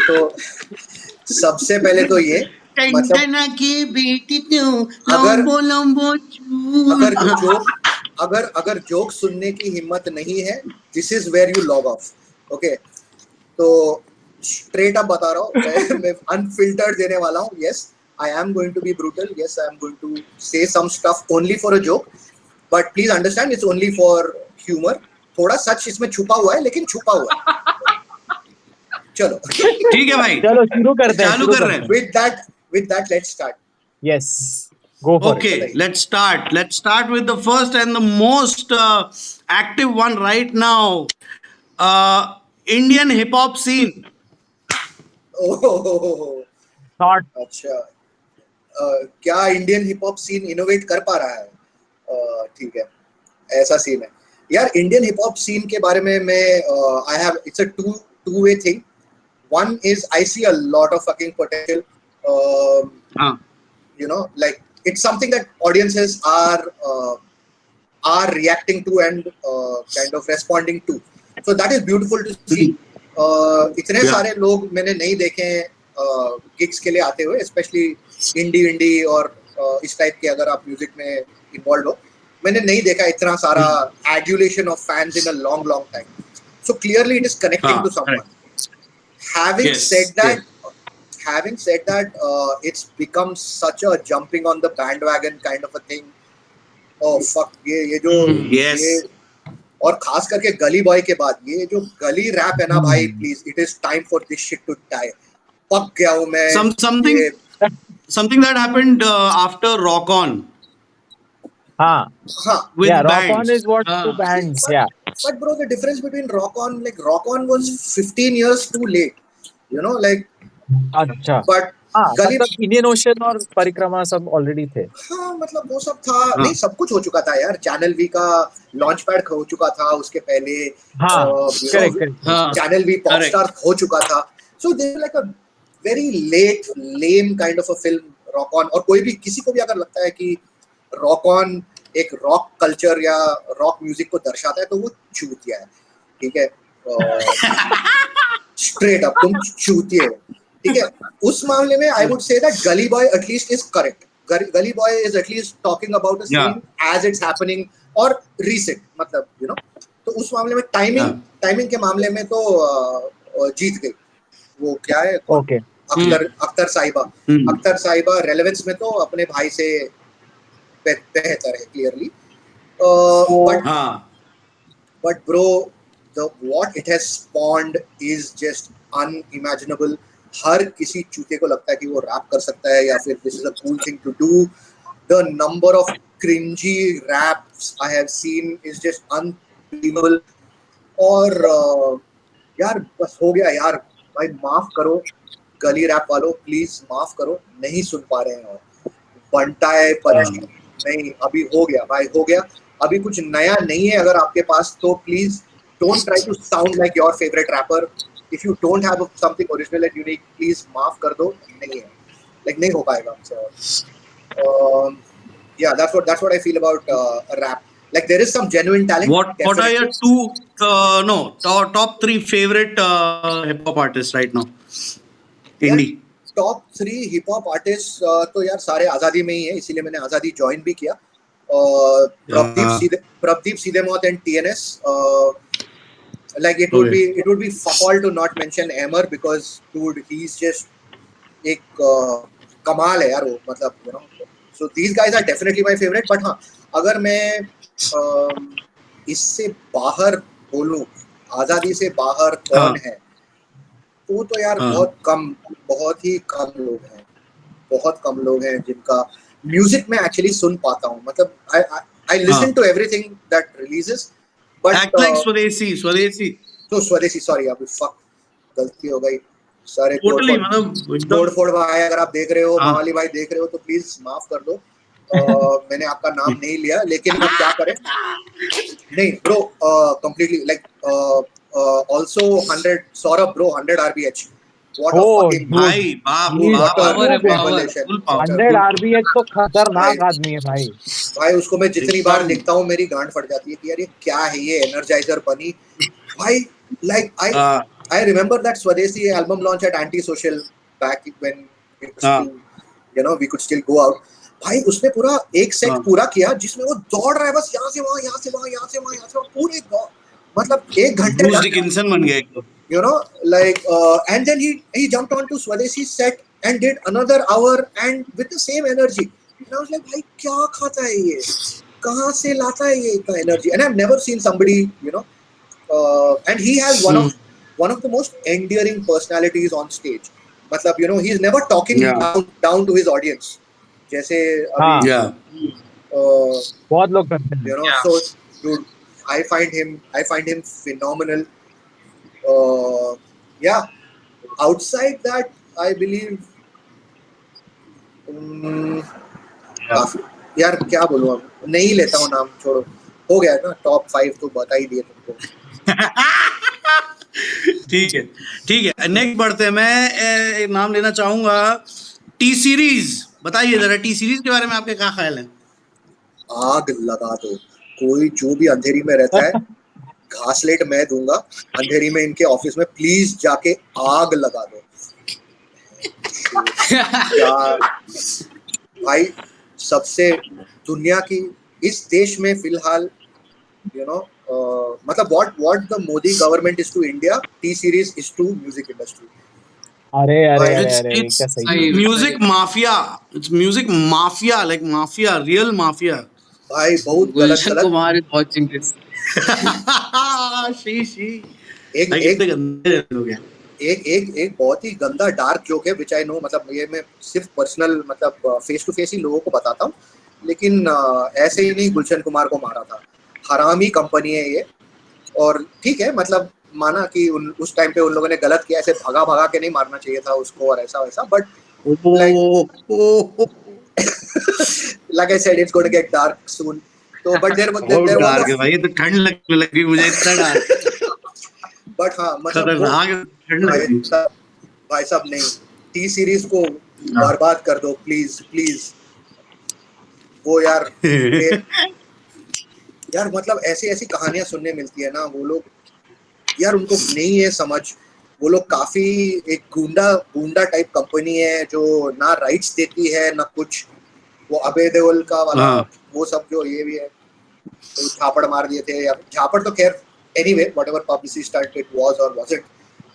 तो सबसे पहले तो ये मतलब टंटना की बेटी तू अगर- लंबो लंबो चू। अगर जोक सुनने की हिम्मत नहीं है, this is where you log off. Okay, तो स्ट्रेट अप बता रहा हूँ, मैं अनफिल्टर्ड देने वाला हूँ। Yes, I am going to be brutal, yes I am going to say some stuff only for a joke, but please understand it's only for humour. थोड़ा सच इसमें छुपा हुआ है, लेकिन छुपा हुआ है। चलो ठीक है भाई, चलो शुरू करते हैं। चालू कर रहे हैं। with that let's start. Yes go for Okay, let's start. Let's start with the first and the most active one right now. Indian hip hop scene. Oh shot. अच्छा, क्या Indian hip hop scene innovate कर पा रहा है? ठीक है, ऐसा scene है यार। इंडियन हिप हॉप सीन के बारे में मैं I have it's a two way thing. One is I see a lot of fucking potential. You know, like it's something that audiences are reacting to and kind of responding to. So that is beautiful to see. इतने सारे लोग मैंने नहीं देखे gigs के लिए आते हुए, स्पेशली इंडी और इस टाइप के, अगर आप म्यूजिक में इन्वॉल्व हो, मैंने नहीं देखा इतना सारा adulation of fans in a long time. So clearly it is connecting to someone. Having said having said that, it's become such a jumping on the bandwagon kind of a thing. Oh fuck, ये जो Yes. ये और खास करके गली boy के बाद ये जो गली रैप है ना भाई, please, it is time for this shit to die. पक गया हूँ मैं. Something ये- something that happened after Rock On हाँ, हाँ, with yeah, Rock bands. On is what two bands, yeah. but bro, the difference between Rock On was 15 years too late, you know, like, अच्छा, but हाँ, गली, मतलब Indian ocean और परिक्रमा सब already थे. हाँ मतलब वो सब था. नहीं, सब कुछ हो चुका था यार. चैनल वी का लॉन्च पैड हो चुका था उसके पहले. हाँ, you know, correct. हाँ. चैनल वी पॉपस्टार हो चुका था. So they were like a very late lame kind of a film Rock On. और कोई भी, किसी को भी अगर लगता है कि रॉक ऑन एक रॉक कल्चर या रॉक म्यूजिक को दर्शाता है तो वो चूतिया है. ठीक है, स्ट्रेट अप तुम चूतिए हो. ठीक है, उस मामले में I would say that Gully Boy at least is correct. Gully Boy is at least talking about a scene as it's happening और रीसेट, मतलब यू नो. तो उस मामले में टाइमिंग के मामले में तो जीत गई. वो क्या है, Okay. अख्तर साहिबा. अख्तर साहिबा रेलेवेंस में तो अपने भाई से बेहतर है क्लियरली. बट हाँ. But bro, what it has spawned is just unimaginable. हर किसी चूते को लगता है कि वो रैप कर सकता है या फिर this is a cool thing to do. The number of cringy raps I have seen is just unbelievable. और यार बस हो गया यार भाई, माफ करो गली रैप वालों, प्लीज माफ करो, नहीं सुन पा रहे हैं. और बनता है पंची नहीं, अभी हो गया भाई, हो गया. अभी कुछ नया नहीं है अगर आपके पास तो please don't try to sound like your favourite rapper. If you don't have something original and unique, please माफ कर दो. नहीं है, लाइक नहीं हो पाएगा हमसे. और yeah, that's what I feel about rap. Like there is some genuine talent. What are your top 3 favorite hip hop artists right now? Indie. Top 3 hip hop artist तो यार सारे आजादी में ही है, इसीलिए मैंने आजादी ज्वाइन भी किया. प्रदीप सीधेमौत and TNS. Like it would be fuck all to not mention Amar, because dude, he's just एक कमाल है यार वो, मतलब you know. So these guys are definitely my favorite. But हाँ, अगर मैं इससे बाहर बोलूं, आजादी से बाहर कौन है, तो यार बहुत ही कम लोग हैं जिनका म्यूजिक में एक्चुअली सुन पाता हूँ. मतलब I listen to everything that releases, but Act like Swadeshi. तो स्वदेशी, सॉरी अभी फक गलती हो गई. सारे Totally, मतलब एकदम. तोड़फोड़ भाई अगर आप देख रहे हो, मावाली भाई देख रहे हो तो प्लीज माफ कर दो. मैंने आपका नाम नहीं लिया, लेकिन अब क्या करें. नहीं bro, completely like also 100 Saurabh bro, 100 RBH. What a fucking भाई बाप Power है, power. revelation. Full power. 100 RBH तो खतरनाक आदमी है भाई. भाई उसको मैं जितनी बार देखता हूँ मेरी गांड फट जाती है कि यार ये क्या है, ये एनर्जाइजर बनी भाई. Like I remember that Swadeshi album launch at Antisocial back when it was still, you know, we could still go out. भाई उसने पूरा एक सेट पूरा किया जिसमें वो दौड़ रहा है बस यहाँ से वहाँ पूरे मतलब 1 घंटे Bruce Dickinson बन गया एकदम. you know, like and then he jumped onto Swadeshi's set and did another hour and with the same energy. And I was like, भाई क्या खाता है ये, कहाँ से लाता है ये इतना energy? And I've never seen somebody, you know, and he has one of the most endearing personalities on stage. मतलब you know, he's never talking down to his audience. जैसे अभी बहुत लोग करते हैं. you know, so dude, I find him phenomenal. Yeah, outside that I believe काफी यार क्या बोलूं, अब नहीं लेता हूँ नाम, छोड़ो, हो गया ना. टॉप 5 तो बता ही दिए तुमको. ठीक है. नेक्स्ट बढ़ते हैं. मैं एक नाम लेना चाहूंगा. टी सीरीज, बताइए जरा टी सीरीज के बारे में आपके क्या ख्याल है? आग लगा दो. कोई जो भी अंधेरी में रहता है घासलेट मैं दूंगा अंधेरी में इनके ऑफिस में, प्लीज जाके आग लगा दो. यार भाई सबसे दुनिया की इस देश में फिलहाल you know, मतलब what the Modi government is to India, T series is to music industry. अरे अरे अरे It's अरे it's क्या सही सही में, music सही में। mafia. It's music mafia, like mafia, real mafia. भाई बहुत गलत गुलशन गलत Kumar is watching this. she. एक भाई एक कितने गंदे लोग हैं. एक एक एक बहुत ही गंदा डार्क जोक है विच आई नो, मतलब ये मैं सिर्फ पर्सनल मतलब फेस टू फेस ही लोगों को बताता हूँ, लेकिन ऐसे ही नहीं गुलशन कुमार को मारा था, हरामी कंपनी है ये। और ठीक है मतलब माना कि उस टाइम पे उन लोगों ने गलत किया, ऐसे भगा भगा के नहीं मारना चाहिए था उसको और ऐसा वैसा, but Oh, like I said, it's going to get dark soon. तो but there बहुत was डार्क है भाई, ये तो ठंड लगने लगी मुझे, इतना डार्क. but हाँ मतलब खतरनाक है, ठंड लगी. भाई साहब नहीं, टी सीरीज को बर्बाद कर दो प्लीज प्लीज। वो यार यार मतलब ऐसी ऐसी कहानियां सुनने मिलती है ना, वो लोग यार उनको नहीं है समझ, वो लोग काफी एक गुंडा गुंडा टाइप कंपनी है जो ना राइट्स देती है ना कुछ। वो अभय देओल का वाला हाँ. वो सब जो ये भी है, तो झापड़ मार दिए थे, या झापड़ तो खैर anyway whatever publicity stunt it was or wasn't,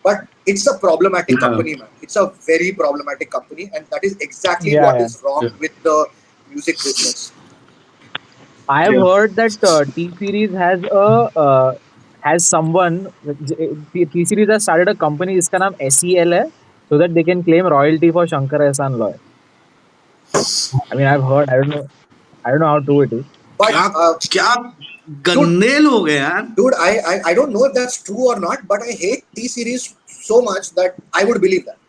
but it's a problematic Yeah. company man, it's a very problematic company, and that is exactly Yeah, what yeah. is wrong Yeah. with the music business. I have Yeah. heard that T Series has someone. T Series has started a company जिसका नाम SEL है, so that they can claim royalty for Shankar Ehsaan Loy. I mean, I've heard. I don't know how true it is. But क्या गंदे लोग हैं यार. dude, I don't know if that's true or not, but I hate T series so much that I would believe that.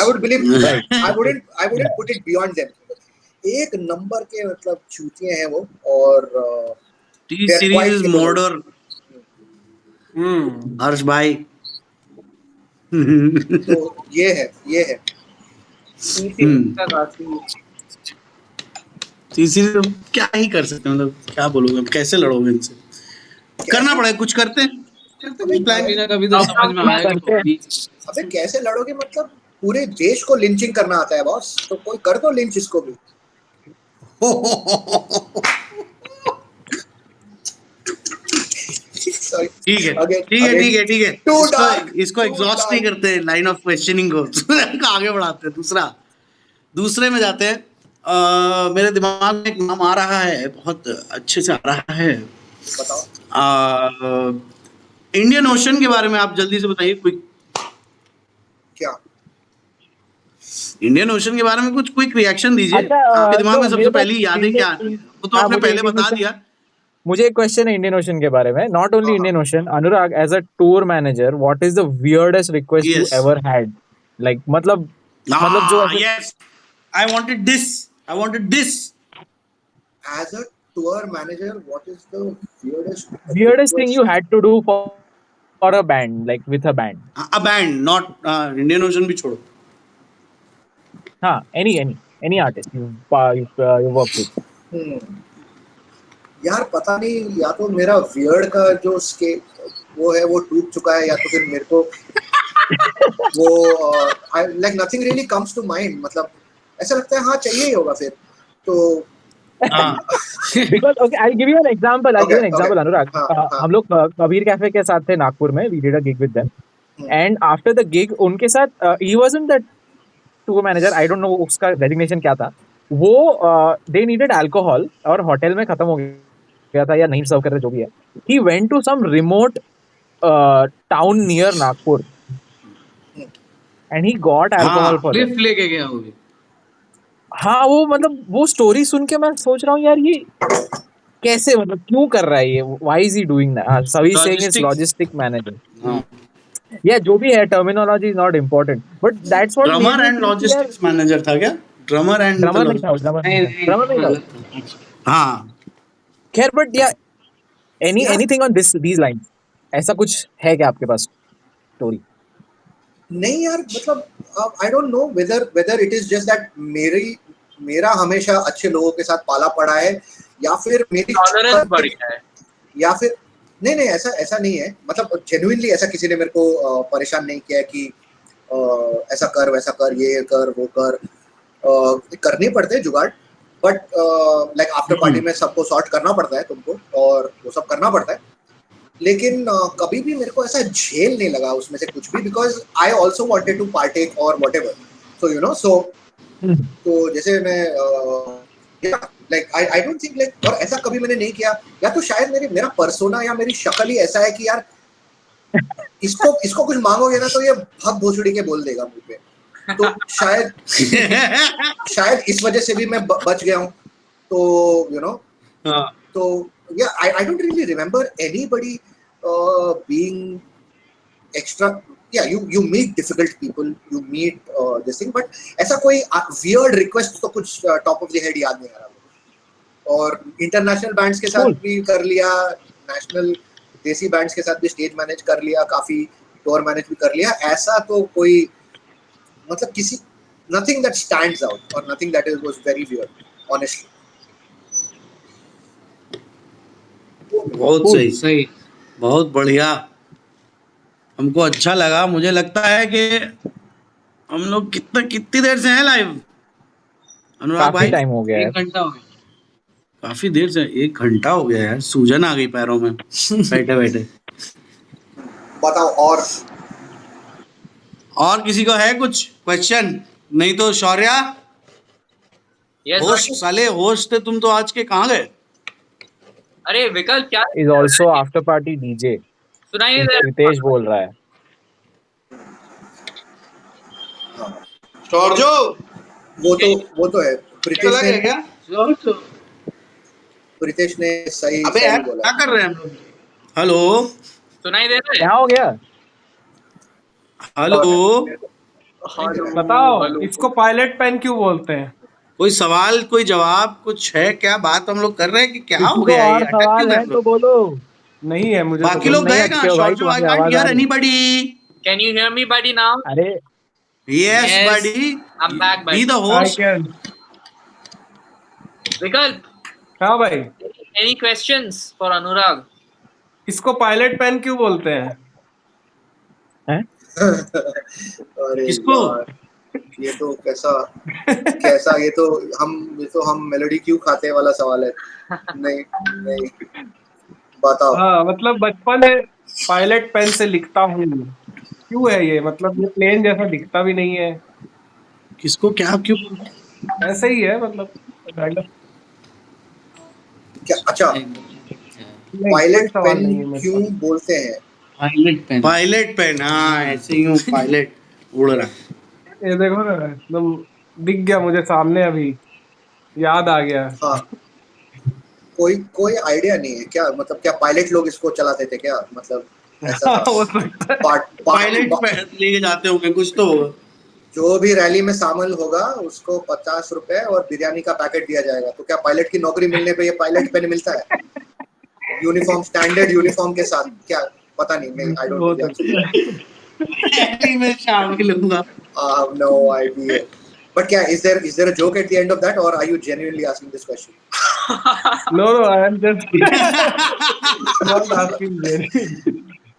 I would believe Right. I wouldn't put it beyond them. एक number के मतलब चूतिए हैं वो, और T they're series quite is capable. murder. हर्ष भाई. तो ये है का काफी T series क्या ही कर सकते हैं, मतलब क्या बोलोगे, कैसे लड़ोगे इनसे. करना पड़ेगा, कुछ करते हैं कुछ प्लान. कभी ना कभी तो समझ में आएगा करते हैं. कि अबे कैसे लड़ोगे, मतलब पूरे देश को लिंचिंग करना आता है बॉस, तो कोई कर दो लिंच इसको भी। Sorry. ठीक है Again, ठीक है again. ठीक है ठीक है. Too dark, इसको too एग्जॉस्ट dark. नहीं करते लाइन ऑफ क्वेश्चनिंग को. आगे बढ़ाते हैं. दूसरे में जाते हैं. मेरे दिमाग में एक नाम आ रहा है, बहुत अच्छे से आ रहा है. बताओ इंडियन ओशन के बारे में आप जल्दी से बताइए. क्विक. क्या इंडियन ओशन के बारे में कुछ क्विक रिएक्शन दीजिए. अच्छा, आपके दिमाग में तो सबसे मेरे पहली पास यादें क्या आती है? वो तो हाँ, आपने मुझे पहले इंडियन बता ओशन दिया. मुझे एक क्वेश्चन है इंडियन ओशन के बारे में. नॉट ओनली हाँ, Indian Ocean, Anurag as a tour manager, what is the weirdest request you Yes. Ever had? Like मतलब जो ऐसे yes, I wanted this. as a tour manager, what is the weirdest thing you had to do for a band, like with a band? A band, not Indian ocean भी छोड़ो. हाँ, any artist you work with. यार पता नहीं, या तो मेरा weird का जो स्केल वो है वो टूट चुका है, या तो फिर मेरे को वो like nothing really comes to mind, मतलब ऐसा लगता है हाँ चाहिए ही होगा फिर तो. Because okay, I'll give you an example. Okay. Anurag. हाँ. हम लोग कबीर कैफे के साथ थे नागपुर में. We did a gig with them, and after the gig उनके साथ he wasn't the tour manager. I don't know उसका designation क्या था. वो they needed alcohol और होटल में खत्म हो गया था या नहीं सर्व कर रहे जो भी है. He went to some remote town near Nagpur and he got alcohol for it. Lift लेके गया वो भी. हाँ, वो मतलब वो स्टोरी सुन के मैं सोच रहा हूँ यार ये कैसे, मतलब क्यों कर रहा है ये, why is he doing that? सभी सेइंग इज लॉजिस्टिक मैनेजर. या जो भी है, terminology is not important, but that's what drummer and logistics manager था क्या? ड्रमर नहीं था. हाँ. खैर, बट या एनीथिंग ऑन दीस लाइंस, ऐसा कुछ है क्या आपके पास स्टोरी? नहीं यार, मतलब I don't know whether it is just that मेरा हमेशा अच्छे लोगों के साथ पाला पड़ा है, या फिर मेरी टॉलरेंस बढ़िया है, या फिर नहीं ऐसा नहीं है, मतलब जेन्युइनली ऐसा किसी ने मेरे को परेशान नहीं किया है कि ऐसा कर वैसा कर, ये कर वो कर. करने पड़ते हैं जुगाड़, बट लाइक आफ्टर पार्टी में सबको सॉर्ट करना पड़ता है तुमको, और वो सब करना पड़ता है. लेकिन कभी भी मेरे को ऐसा झेल नहीं लगा उसमें से कुछ भी, because I also wanted to partake और whatever, so you know, so तो जैसे मैं like I don't think like, और ऐसा कभी मैंने नहीं किया, या तो शायद मेरा पर्सोना या मेरी शक्ल ही ऐसा है कि यार इसको कुछ मांगोगे ना तो ये भग भोसड़ी के बोल देगा मुंह पे, तो शायद इस वजह से भी मैं बच गया हूँ, तो यू नो, तो yeah, I don't really remember anybody being extra. Yeah, you meet difficult people, you meet this thing, but ऐसा कोई weird request तो कुछ top of the head याद नहीं आ रहा, और international bands के साथ भी कर लिया, national देसी बैंड्स के साथ भी स्टेज मैनेज कर लिया, काफी टूर मैनेज भी कर लिया, ऐसा तो कोई मतलब किसी nothing that stands out or nothing that was very weird, honestly. बहुत सही, बहुत बढ़िया, हमको अच्छा लगा। मुझे लगता है कि हम लोग कितनी देर से हैं लाइव अनुराग भाई? काफी टाइम हो गया है, 1 घंटा हो गया। काफी देर से, 1 घंटा हो गया यार, सूजन आ गई पैरों में बैठे बैठे। बताओ और किसी को है कुछ क्वेश्चन? नहीं तो शौर्या, Yes, होस्ट साले होस्ट थे तुम तो, आज के कहाँ गए? अरे विकल्प क्या is also after party DJ, सुनाई नहीं दे रहा? रितेश बोल रहा है। शौर्यो वो तो है, चला गया क्या? प्रीतेश ने सही अबे यार बोला। क्या कर रहे हैं हम लोग? हेलो सुनाई दे रहा है? क्या हो गया? हेलो, बताओ इसको पायलट पेन क्यों बोलते हैं? कोई सवाल कोई जवाब कुछ है क्या? बात हम लोग कर रहे हैं कि क्या हो किसी को गया? और सवाल है तो बोलो। नहीं है मुझे तो बाकी लोग नहीं गए अटके कहाँ? हो भाई, शौर्यो, आई तुम्हारी कांट आवाज हियर आ रही। Anybody. Can you hear me, buddy, now? अरे Yes, Yes, buddy. I'm back, buddy. Be the I host. can. विकल्प, हाँ भाई, any questions for Anurag? इसको पायलट पेन क्यों बोलते हैं? अरे किसको? यार, ये तो कैसा ये तो हम मेलोडी क्यों खाते वाला सवाल है। नहीं बताओ। हाँ मतलब बचपन है, पायलट पेन से लिखता हूँ, क्यों है ये? मतलब ये प्लेन जैसा दिखता भी नहीं है, किसको क्या क्यों? ऐसे ही है मतलब random। क्या अच्छा, नहीं, पायलट कोई सवाल नहीं है पेन मेरे क्यों पास। बोलते हैं? पायलट पेन, हाँ ऐसे ही हूँ, पायलट उड़ रहा। ये देखो ना, एकदम दिख गया मुझे सामने, अभी याद आ गया। हाँ, कोई आइडिया नहीं है क्या? मतलब क्या पायलट लोग इसको चलाते थे क्या? मतलब ऐसा था। हो सकता है। पायलट पेन लेके जाते होंगे, कुछ तो होगा। जो भी रैली में शामिल होगा उसको 50 रुपए और बिरयानी का पैकेट दिया जाएगा। तो क्या पायलट की नौकरी मिलने पे ये पायलट पेन मिलता है? यूनिफॉर्म, स्टैंडर्ड यूनिफॉर्म के साथ? क्या पता नहीं, आई डोंट हो नो। सकता है। रैली में शामिल होगा। I have no idea. But क्या is there a joke at the end of that, or are you genuinely asking this question? No, I am just not asking really।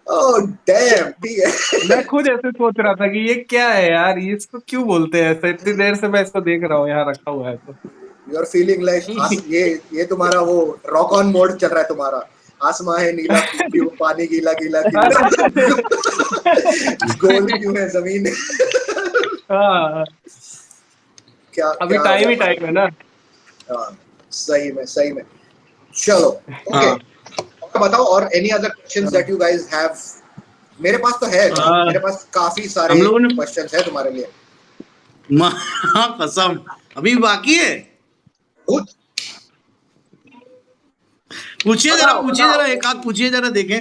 Oh damn, ठीक है। मैं खुद ऐसे सोच रहा था कि ये क्या है यार, ये इसको क्यों बोलते हैं ऐसे? इतनी देर से मैं इसको देख रहा हूँ यहाँ रखा हुआ है तो। You are feeling like ये तुम्हारा वो रॉक ऑन मोड चल रहा है तुम्हारा। आसमां है नीला क्यों, पानी गीला गीला गीला, गोल क्यों है जमीन। हाँ क्या अभी टाइम ही टाइम है ना। हाँ, सही में चलो ओके। और बताओ, और any other questions that you guys have? मेरे पास तो है, मेरे पास काफी सारे हम लोगों ने- क्वेश्चंस है तुम्हारे लिए। कसम अभी बाकी है। खुद पूछिए बताओ। जरा एक आध पूछिए जरा देखें।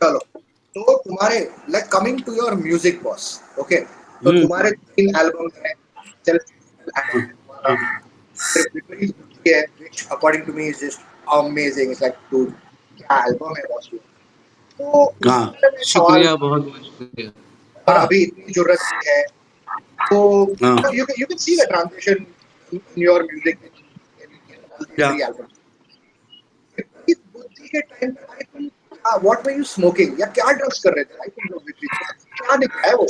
चलो, तो तुम्हारे like coming to your music boss, okay, तो तुम्हारे 3 एल्बम हैं, which according to me is just amazing. It's like dude, क्या एल्बम है बॉस। तो हाँ, शुक्रिया, बहुत बहुत शुक्रिया। और अभी इतनी जरूरत है, तो हाँ। you can see the transition in your music in Yeah. every album. इस बुद्धि के टाइम पे what were you smoking, या क्या ड्रग्स कर रहे थे? I don't know, क्या निकला है वो?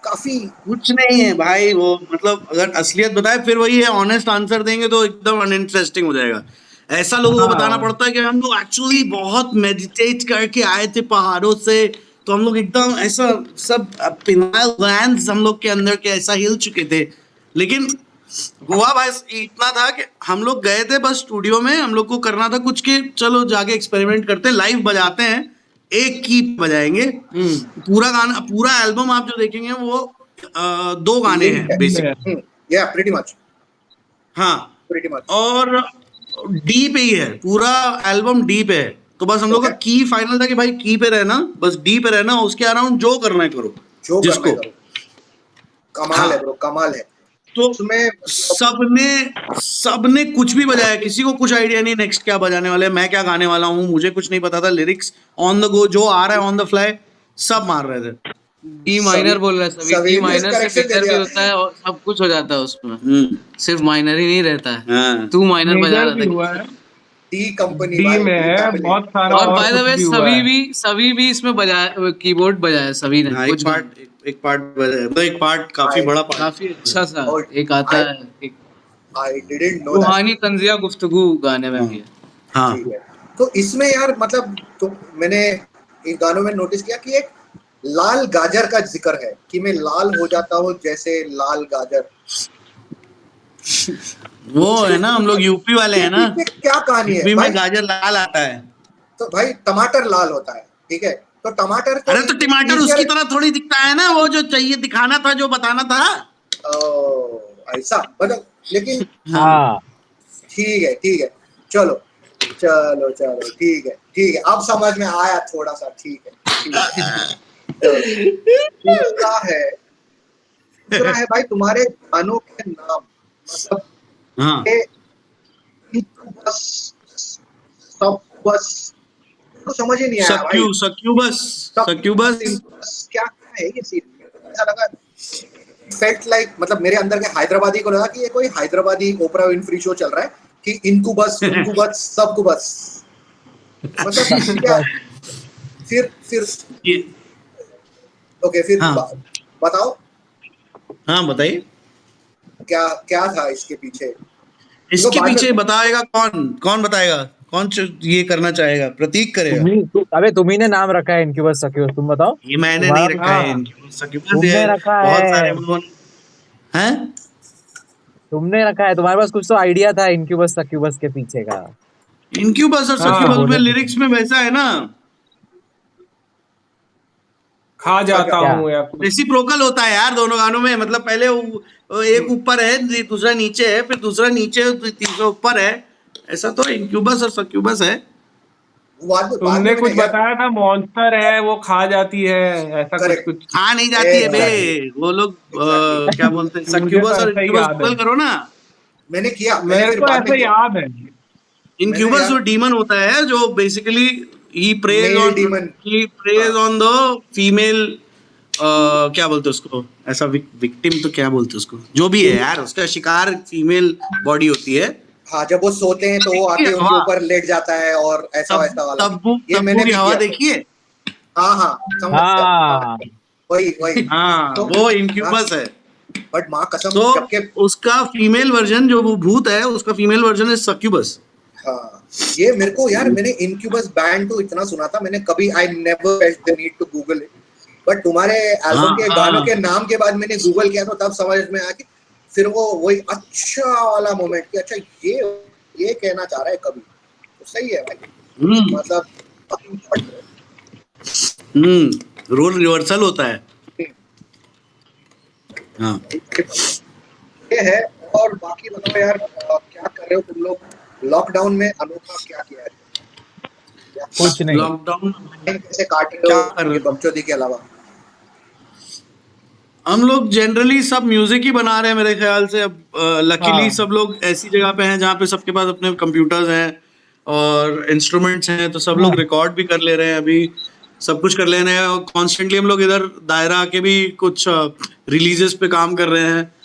काफी कुछ नहीं है भाई, वो मतलब अगर असलियत बताए फिर वही है, ऑनेस्ट आंसर देंगे तो एकदम अनइंटरेस्टिंग हो जाएगा। ऐसा लोगों को हाँ। बताना पड़ता है कि हम लोग एक्चुअली बहुत मेडिटेट करके आए थे पहाड़ों से, तो हम लोग एकदम ऐसा सब पिनाइल ग्लैंड्स हम लोग के अंदर के ऐसा हिल चुके थे। लेकिन हुआ भाई इतना था कि हम लोग गए थे बस स्टूडियो में, हम लोग को करना था कुछ के चलो जाके एक्सपेरिमेंट करते हैं, लाइव बजाते हैं, एक की बजाएंगे। पूरा गाना, पूरा एल्बम आप जो देखेंगे वो 2 गाने Linked हैं है। बेसिक। Yeah, pretty much. हाँ, Pretty much. और डी पे ही है, पूरा एल्बम डी पे है। तो बस हम लोग का Okay. की फाइनल था कि भाई की पे रहना, बस डी पे रहना, उसके अराउंड जो करना है करो जो करना जिसको। है करो। कमाल हाँ। है ब्रो, कमाल है। तो उसमें सबने कुछ भी बजाया, किसी को कुछ आइडिया नहीं नेक्स्ट क्या बजाने वाले हैं, मैं क्या गाने वाला हूँ, मुझे कुछ नहीं पता था। लिरिक्स ऑन द गो, जो आ रहा है ऑन द फ्लाई, सब मार रहे थे। डी माइनर बोल रहा है सभी, सभी डी ने माइनर से correction दे मेजर भी दिया। होता है और सब कुछ हो जाता है उसमें, सिर्फ माइनर ही नहीं रहता है। हाँ। तू माइनर बजा मेजर रहा भी था। हुआ है, डी कंपनी डी भाई, में डी है, फैमिली। बहुत सारा और और बाय द कुछ वे भी हुआ है। सभी भी इसमें बजाया, कीबोर्ड बजाया सभी ने। हाँ, कुछ एक पार्ट बजाया, एक पार्ट काफी बड़ा पार्ट। काफी अच्छा सा और एक आता है, एक आई डिडंट नो दैट। रूहानी तंजिया गुफ्तगू गाने में भी है। हाँ, ठीक है। तो इसमें यार मतलब तो मैंने इन गानों में नोटिस किया कि एक लाल गाजर का जिक्र है कि मैं लाल हो जाता हूँ जैसे लाल गाजर। वो है ना, हम लोग यूपी वाले हैं ना, ये क्या कहानी है यूपी भाई? में गाजर लाल आता है। तो भाई टमाटर लाल होता है, ठीक है, तो टमाटर को अरे तो टमाटर उसकी तरह थोड़ी दिखता है ना, वो जो चाहिए दिखाना था, जो बताना था। ऐसा मतलब, लेकिन हाँ ठीक है, चलो ठीक है, अब समझ में आया थोड़ा सा, ठीक है। दूसरा है भाई तुम्हारे गानों के नाम, मतलब हाँ, बस सब बस तो समझ ही नहीं आया भाई। सक्यूबस। क्या है ये सीन? ऐसा लगा, फेल्ट लाइक, मतलब मेरे अंदर के हैदराबादी को लगा कि ये कोई हैदराबादी ओपरा विनफ्री शो चल रहा है कि इनको बस सबको बस, मतलब क्या? फिर ओके, फिर हाँ। बताओ हाँ, बताइए क्या था इसके पीछे? इसके बाद में- पीछे बताएगा कौन बताएगा, ये करना चाहेगा, प्रतीक करेगा। अबे तुम्ही ने नाम रखा है इनक्यूबस सक्यूबस, तुम बताओ। ये मैंने तुम्हारा नहीं रखा है, हाँ। सक्यूबस तुमने है, रखा बहुत है। सारे लोगों ने। हैं? तुमने रखा है, तुम्हारे पास कुछ तो आइडिया था इनक्यूबस सक्यूबस के पीछे का। इनक्यूबस और हाँ। सक्यूबस में बोले थे। लिरिक्स में वैसा है ना, खा जाता क्या? हूँ या कुछ। रेसिप्रोकल होता है यार दोनों गानों में। मतलब पहले वो एक ऊपर है, दूसरा नीचे है, फिर दूसरा नीचे है, तीसरा ऊपर है। ऐसा तो इनक्यूबस और सक्यूबस है। बाद तुमने में कुछ मैंने यार- बताया था, मॉन्स्टर है वो खा जाती है, ऐसा कुछ Correct. कुछ। हाँ, नहीं जाती है बे, Exactly. वो लोग Exactly. क्या बोलते हैं, मुझे तो सक्यूबस और ऐसा ही इनक्यूबस याद है। गूगल करो ना। मैंने किया, मैंने मेरे फिर को बाद में ऐसे किया। याद है। इनक्यूबस यार- जो डीमन होता है, जो basically he Male demon. Praise on the female, क्या बोलते हैं उसको, ऐसा विक्टिम तो क्या बोलते हैं उसको, जो भी है यार, उसका शिकार फीमेल बॉडी होती है। हाँ, जब वो सोते हैं तो वो आके उनके हाँ। ऊपर लेट जाता है और ऐसा वैसा वाला। ये तब्बू मैंने की भी हवा किया। देखिए। हाँ, समझ गया। हाँ वही। हाँ, तो- वो इनक्यूबस है। बट माँ कसम, तो जबकि उसका फीमेल वर्जन, जो वो भूत है, उसका फीमेल वर्जन है सक्यूबस। हाँ, ये मेरे को यार, मैंने इनक्यूबस बैंड तो इतना सुना था, मैंने कभी I never felt the need to Google it, but तुम्हारे एल्बम के हाँ। गानों के नाम के बाद मैंने गूगल किया तो तब समझ में आया कि फिर वो वही अच्छा वाला मोमेंट कि अच्छा ये कहना चाह रहा है कभी, तो सही है भाई, मतलब रोल रिवर्सल होता है। हाँ, ये है। और बाकी बताओ यार, क्या कर रहे हो तुम लोग लॉकडाउन में? अनोखा क्या किया है? कुछ नहीं। लॉकडाउन कैसे काट रहे क्या हो कर रहे हो? बकचोदी के अलावा? हम लोग जनरली सब म्यूजिक ही बना रहे हैं मेरे ख्याल से। अब लकीली हाँ। सब लोग ऐसी जगह पे हैं जहाँ पे सबके पास अपने कंप्यूटर्स हैं और इंस्ट्रूमेंट्स हैं, तो सब लोग रिकॉर्ड भी कर ले रहे हैं अभी, सब कुछ कर ले रहे हैं। और कॉन्स्टेंटली हम लोग इधर दायरा के भी कुछ रिलीजेस पे काम कर रहे हैं,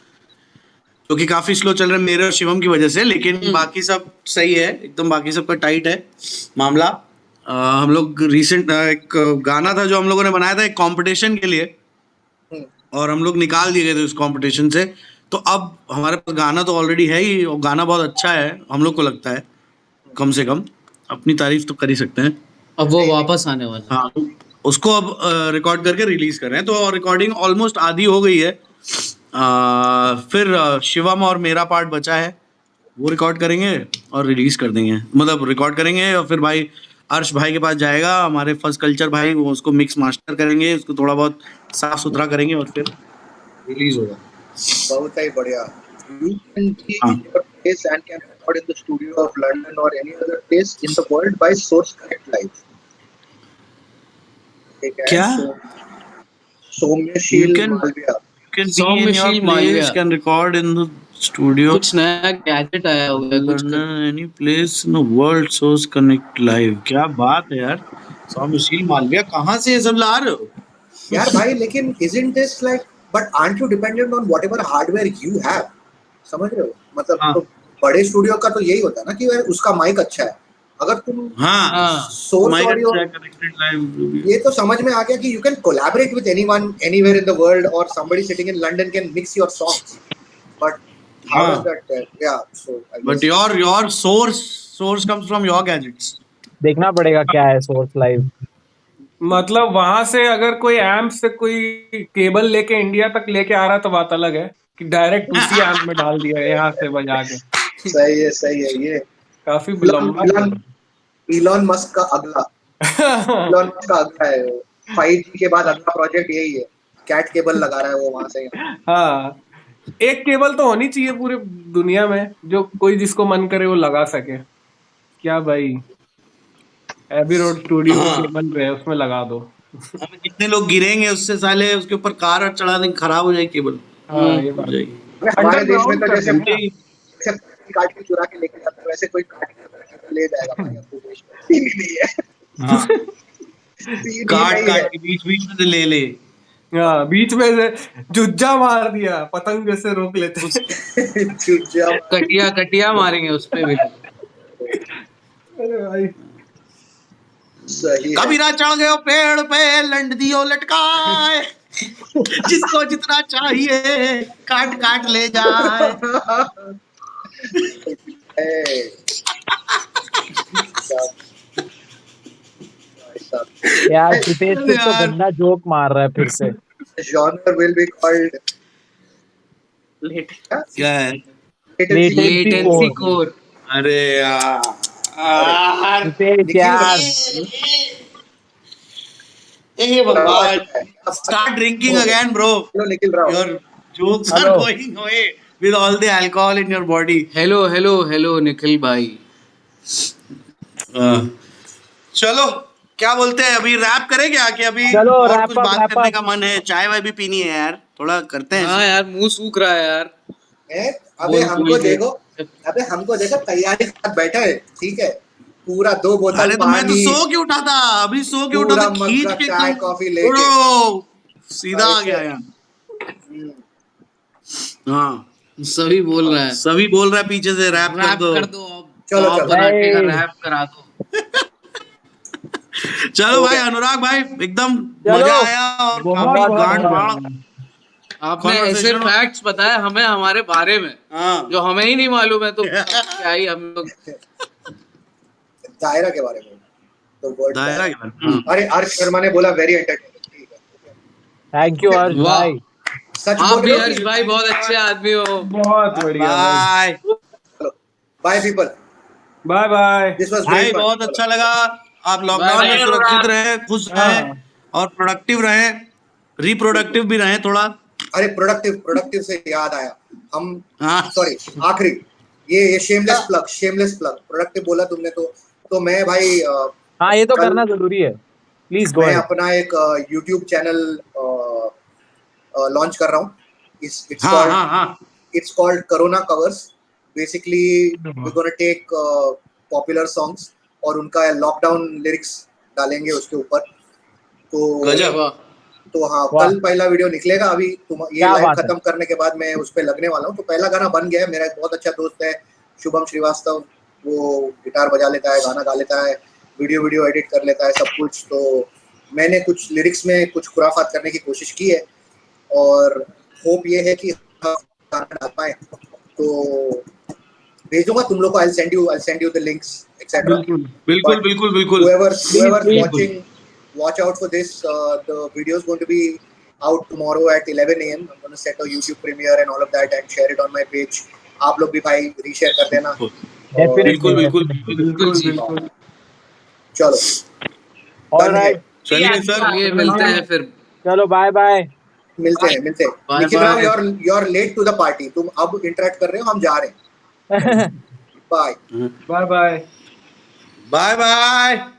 जो कि काफी स्लो चल रहे हैं मेरे और शिवम की वजह से, लेकिन बाकी सब सही है एकदम, बाकी सबका टाइट है मामला। हम लोग रिसेंट एक गाना था जो हम लोगों ने बनाया था एक कंपटीशन के लिए, और हम लोग निकाल दिए गए थे उस कंपटीशन से। तो अब हमारे पास गाना तो ऑलरेडी है ही, और गाना बहुत अच्छा है हम लोग को लगता है। कम से कम अपनी तारीफ तो कर ही सकते हैं। अब वो वापस आने वाला है। हाँ, उसको अब रिकॉर्ड करके रिलीज कर रहे हैं, तो रिकॉर्डिंग ऑलमोस्ट आधी हो गई है। फिर शिवम और मेरा पार्ट बचा है, वो रिकॉर्ड करेंगे और रिलीज कर देंगे, मतलब रिकॉर्ड करेंगे और फिर भाई अर्श भाई के पास जाएगा, हमारे फर्स्ट कल्चर भाई, वो उसको मिक्स मास्टर करेंगे, उसको थोड़ा बहुत साफ सुथरा करेंगे और फिर रिलीज होगा। बहुत ही बढ़िया। You can be हाँ। in your place and can record in the studio of London or any other place in the world by Source Connect Live. ठीक है? क्या? सौम्यशील You can- Malviya. Can be in your सौम्यशील place, Malviya. can record in the studio. कुछ नया gadget आया हुआ है कुछ London, any place in the world, Source Connect Live. क्या बात है यार, सौम्यशील मालविया कहाँ से ये सब ला रहे हो? यार भाई, लेकिन isn't this like, but aren't you dependent on whatever hardware you have? समझ रहे हो? मतलब हाँ। तो बड़े स्टूडियो का तो यही होता है ना कि यार उसका माइक अच्छा है। अगर तुम हाँ, हाँ। सोर्स माइक ऑडियो, अच्छा है, connected live. ये तो समझ में आ गया कि you can collaborate with anyone anywhere in the world or somebody sitting in London can mix your songs. But how हाँ। does that? Yeah, so I But guess your source comes from your gadgets. देखना पड़ेगा क्या है source live. मतलब वहां से अगर कोई एम्प से कोई केबल लेके इंडिया तक लेके आ रहा तो बात अलग है कि डायरेक्ट उसी एम्प में डाल दिया यहाँ से बजा के। सही है ये। काफी लंबा इलॉन मस्क का अगला है 5G के बाद अगला प्रोजेक्ट यही है। कैट केबल लगा रहा है वो वहां से। हाँ, एक केबल तो होनी चाहिए पूरे दुनिया में जो कोई जिसको मन करे वो लगा सके। क्या भाई, एबी रोड स्टूडियो हाँ। केबल रहे उसमें लगा दो। अब कितने लोग गिरेंगे उससे, साले उसके ऊपर कार और चढ़ा देंगे, खराब हो जाएगी केबल, हाँ ये हो बात। जाएगी। हमारे देश में तो Underground जैसे कर देंगे। काट के चुरा के लेके जाता है, वैसे कोई काट के ले जाएगा भाई अपने देश में। सीन ही नहीं है। हाँ, सीन ही काट नहीं काट है। के बीच बीच में से ले ले। हाँ, बीच में से जुज्जा मार दिया, पतंग जैसे रोक लेते हैं। चुजा। कटिया मारेंगे उस पे भी। अरे भाई, सही है। कबीरा चढ़ गयो पेड़ पे, लंड दियो लटकाए, जिसको जितना चाहिए काट काट ले जाए। ए, यार प्रीतेश कुछ तो यार। गंदा जोक मार रहा है फिर से। genre will be called Late. क्या है? Latency core. अरे यार, प्रीतेश यार हे भगवान, start drinking again bro. Hello Nikhil Rao. Your jokes are Hello. going away with all the alcohol in your body. Hello Nikhil भाई। चलो क्या बोलते हैं, अभी रैप करें क्या, कि अभी चलो, और wrap कुछ up, बात wrap करने up. का मन है, चाय वाय भी पीनी है यार, थोड़ा करते हैं। हाँ यार, मुंह सूख रहा है यार। अबे बोल हमको के। देखो तैयारी के साथ बैठा है, ठीक है, पूरा 2 बोतल अरे तो मैं तो पानी, सो के उठा था, अभी सो के उठा पूरा था, मग खींच का के चाय एकदम कॉफी लेके। उड़ो, सीधा आ गया यहाँ। हम्म, हाँ, सभी बोल रहा है सभी बोल रहा है पीछे से, रैप कर रैप दो। कर दो अब। चलो, आप चलो। बनाटे का भाई। रैप करा दो। चलो भाई, अनुराग भाई, एकदम चलो, मजा आया और बहुत काफी बहुत गांड मजा फाड़। आया। आपने ऐसे Conversation- फैक्ट्स बताए हमें हमारे बारे में हाँ, जो हमें ही नहीं मालूम है, तो क्या ही हम लोग। दायरा के बारे में तो वर्ड दायरा के बारे में। हाँ। अरे हर्ष शर्मा ने बोला वेरी एंटरटेनिंग, ठीक है। थैंक यू हर्ष वाह। भाई। सच आप बोल भी रहे हो हर्ष कि- भाई बहुत अच्छे आदमी हो। बहुत बढ़िया भाई। बाय चलो, bye people, bye bye. This was भाई, बहुत अच्छा लगा। आप लॉकडाउन Bye, में bye, सुरक्षित रहे, खुश रहे और प्रोडक्टिव रहे, रिप्रोडक्टिव भी रहे थोड़ा। अरे प्रोडक्टिव से याद आया, हम हाँ, सॉरी आखिरी ये शेमलेस प्लग प्रोडक्टिव बोला तुमने, तो मैं भाई हाँ ये तो कल- करना जरूरी है। प्लीज गो मैं अहेड। अपना एक YouTube चैनल लॉन्च कर रहा हूँ। हाँ, हाँ, हाँ। It's called Corona Covers. Basically, we're gonna take popular songs और उनका लॉकडाउन लिरिक्स डालेंगे उसके ऊपर। गजब। तो हाँ, वाह। कल पहला वीडियो निकलेगा। अभी तुम ये क्या लाइव बात है। खत्म करने के बाद मैं उस पे लगने वाला हूँ। तो पहला गाना बन गया है। मेरा एक बहुत अच्छा दोस्त है शुभम श्रीवास्तव, वो गिटार बजा लेता है, गाना गा लेता है, वीडियो एडिट कर लेता है, सब कुछ। तो मैंने कुछ लिरिक्स में कुछ खुराफात करने की कोशिश की है और होप ये है कि गाना डाल पाए। तो भेजूंगा तुम लोग को। I'll send you the links etc. बिल्कुल बिल्कुल बिल्कुल Whoever's please. watching, watch out for this. The video is going to be out tomorrow at 11 a.m. I'm going to set a YouTube premiere and all of that and share it on my page. आप लोग भी भाई reshare कर देना. Definitely, बिल्कुल बिल्कुल definitely. बिल्कुल जी चलो All done है. right. चलिए सर चलिए मिलते हैं फिर चलो बाय बाय. मिलते हैं Bye, Nikhil bye. Rao you're late to the party. तुम अब interact कर रहे हो, हम जा रहे हैं. Bye. Bye bye. Bye bye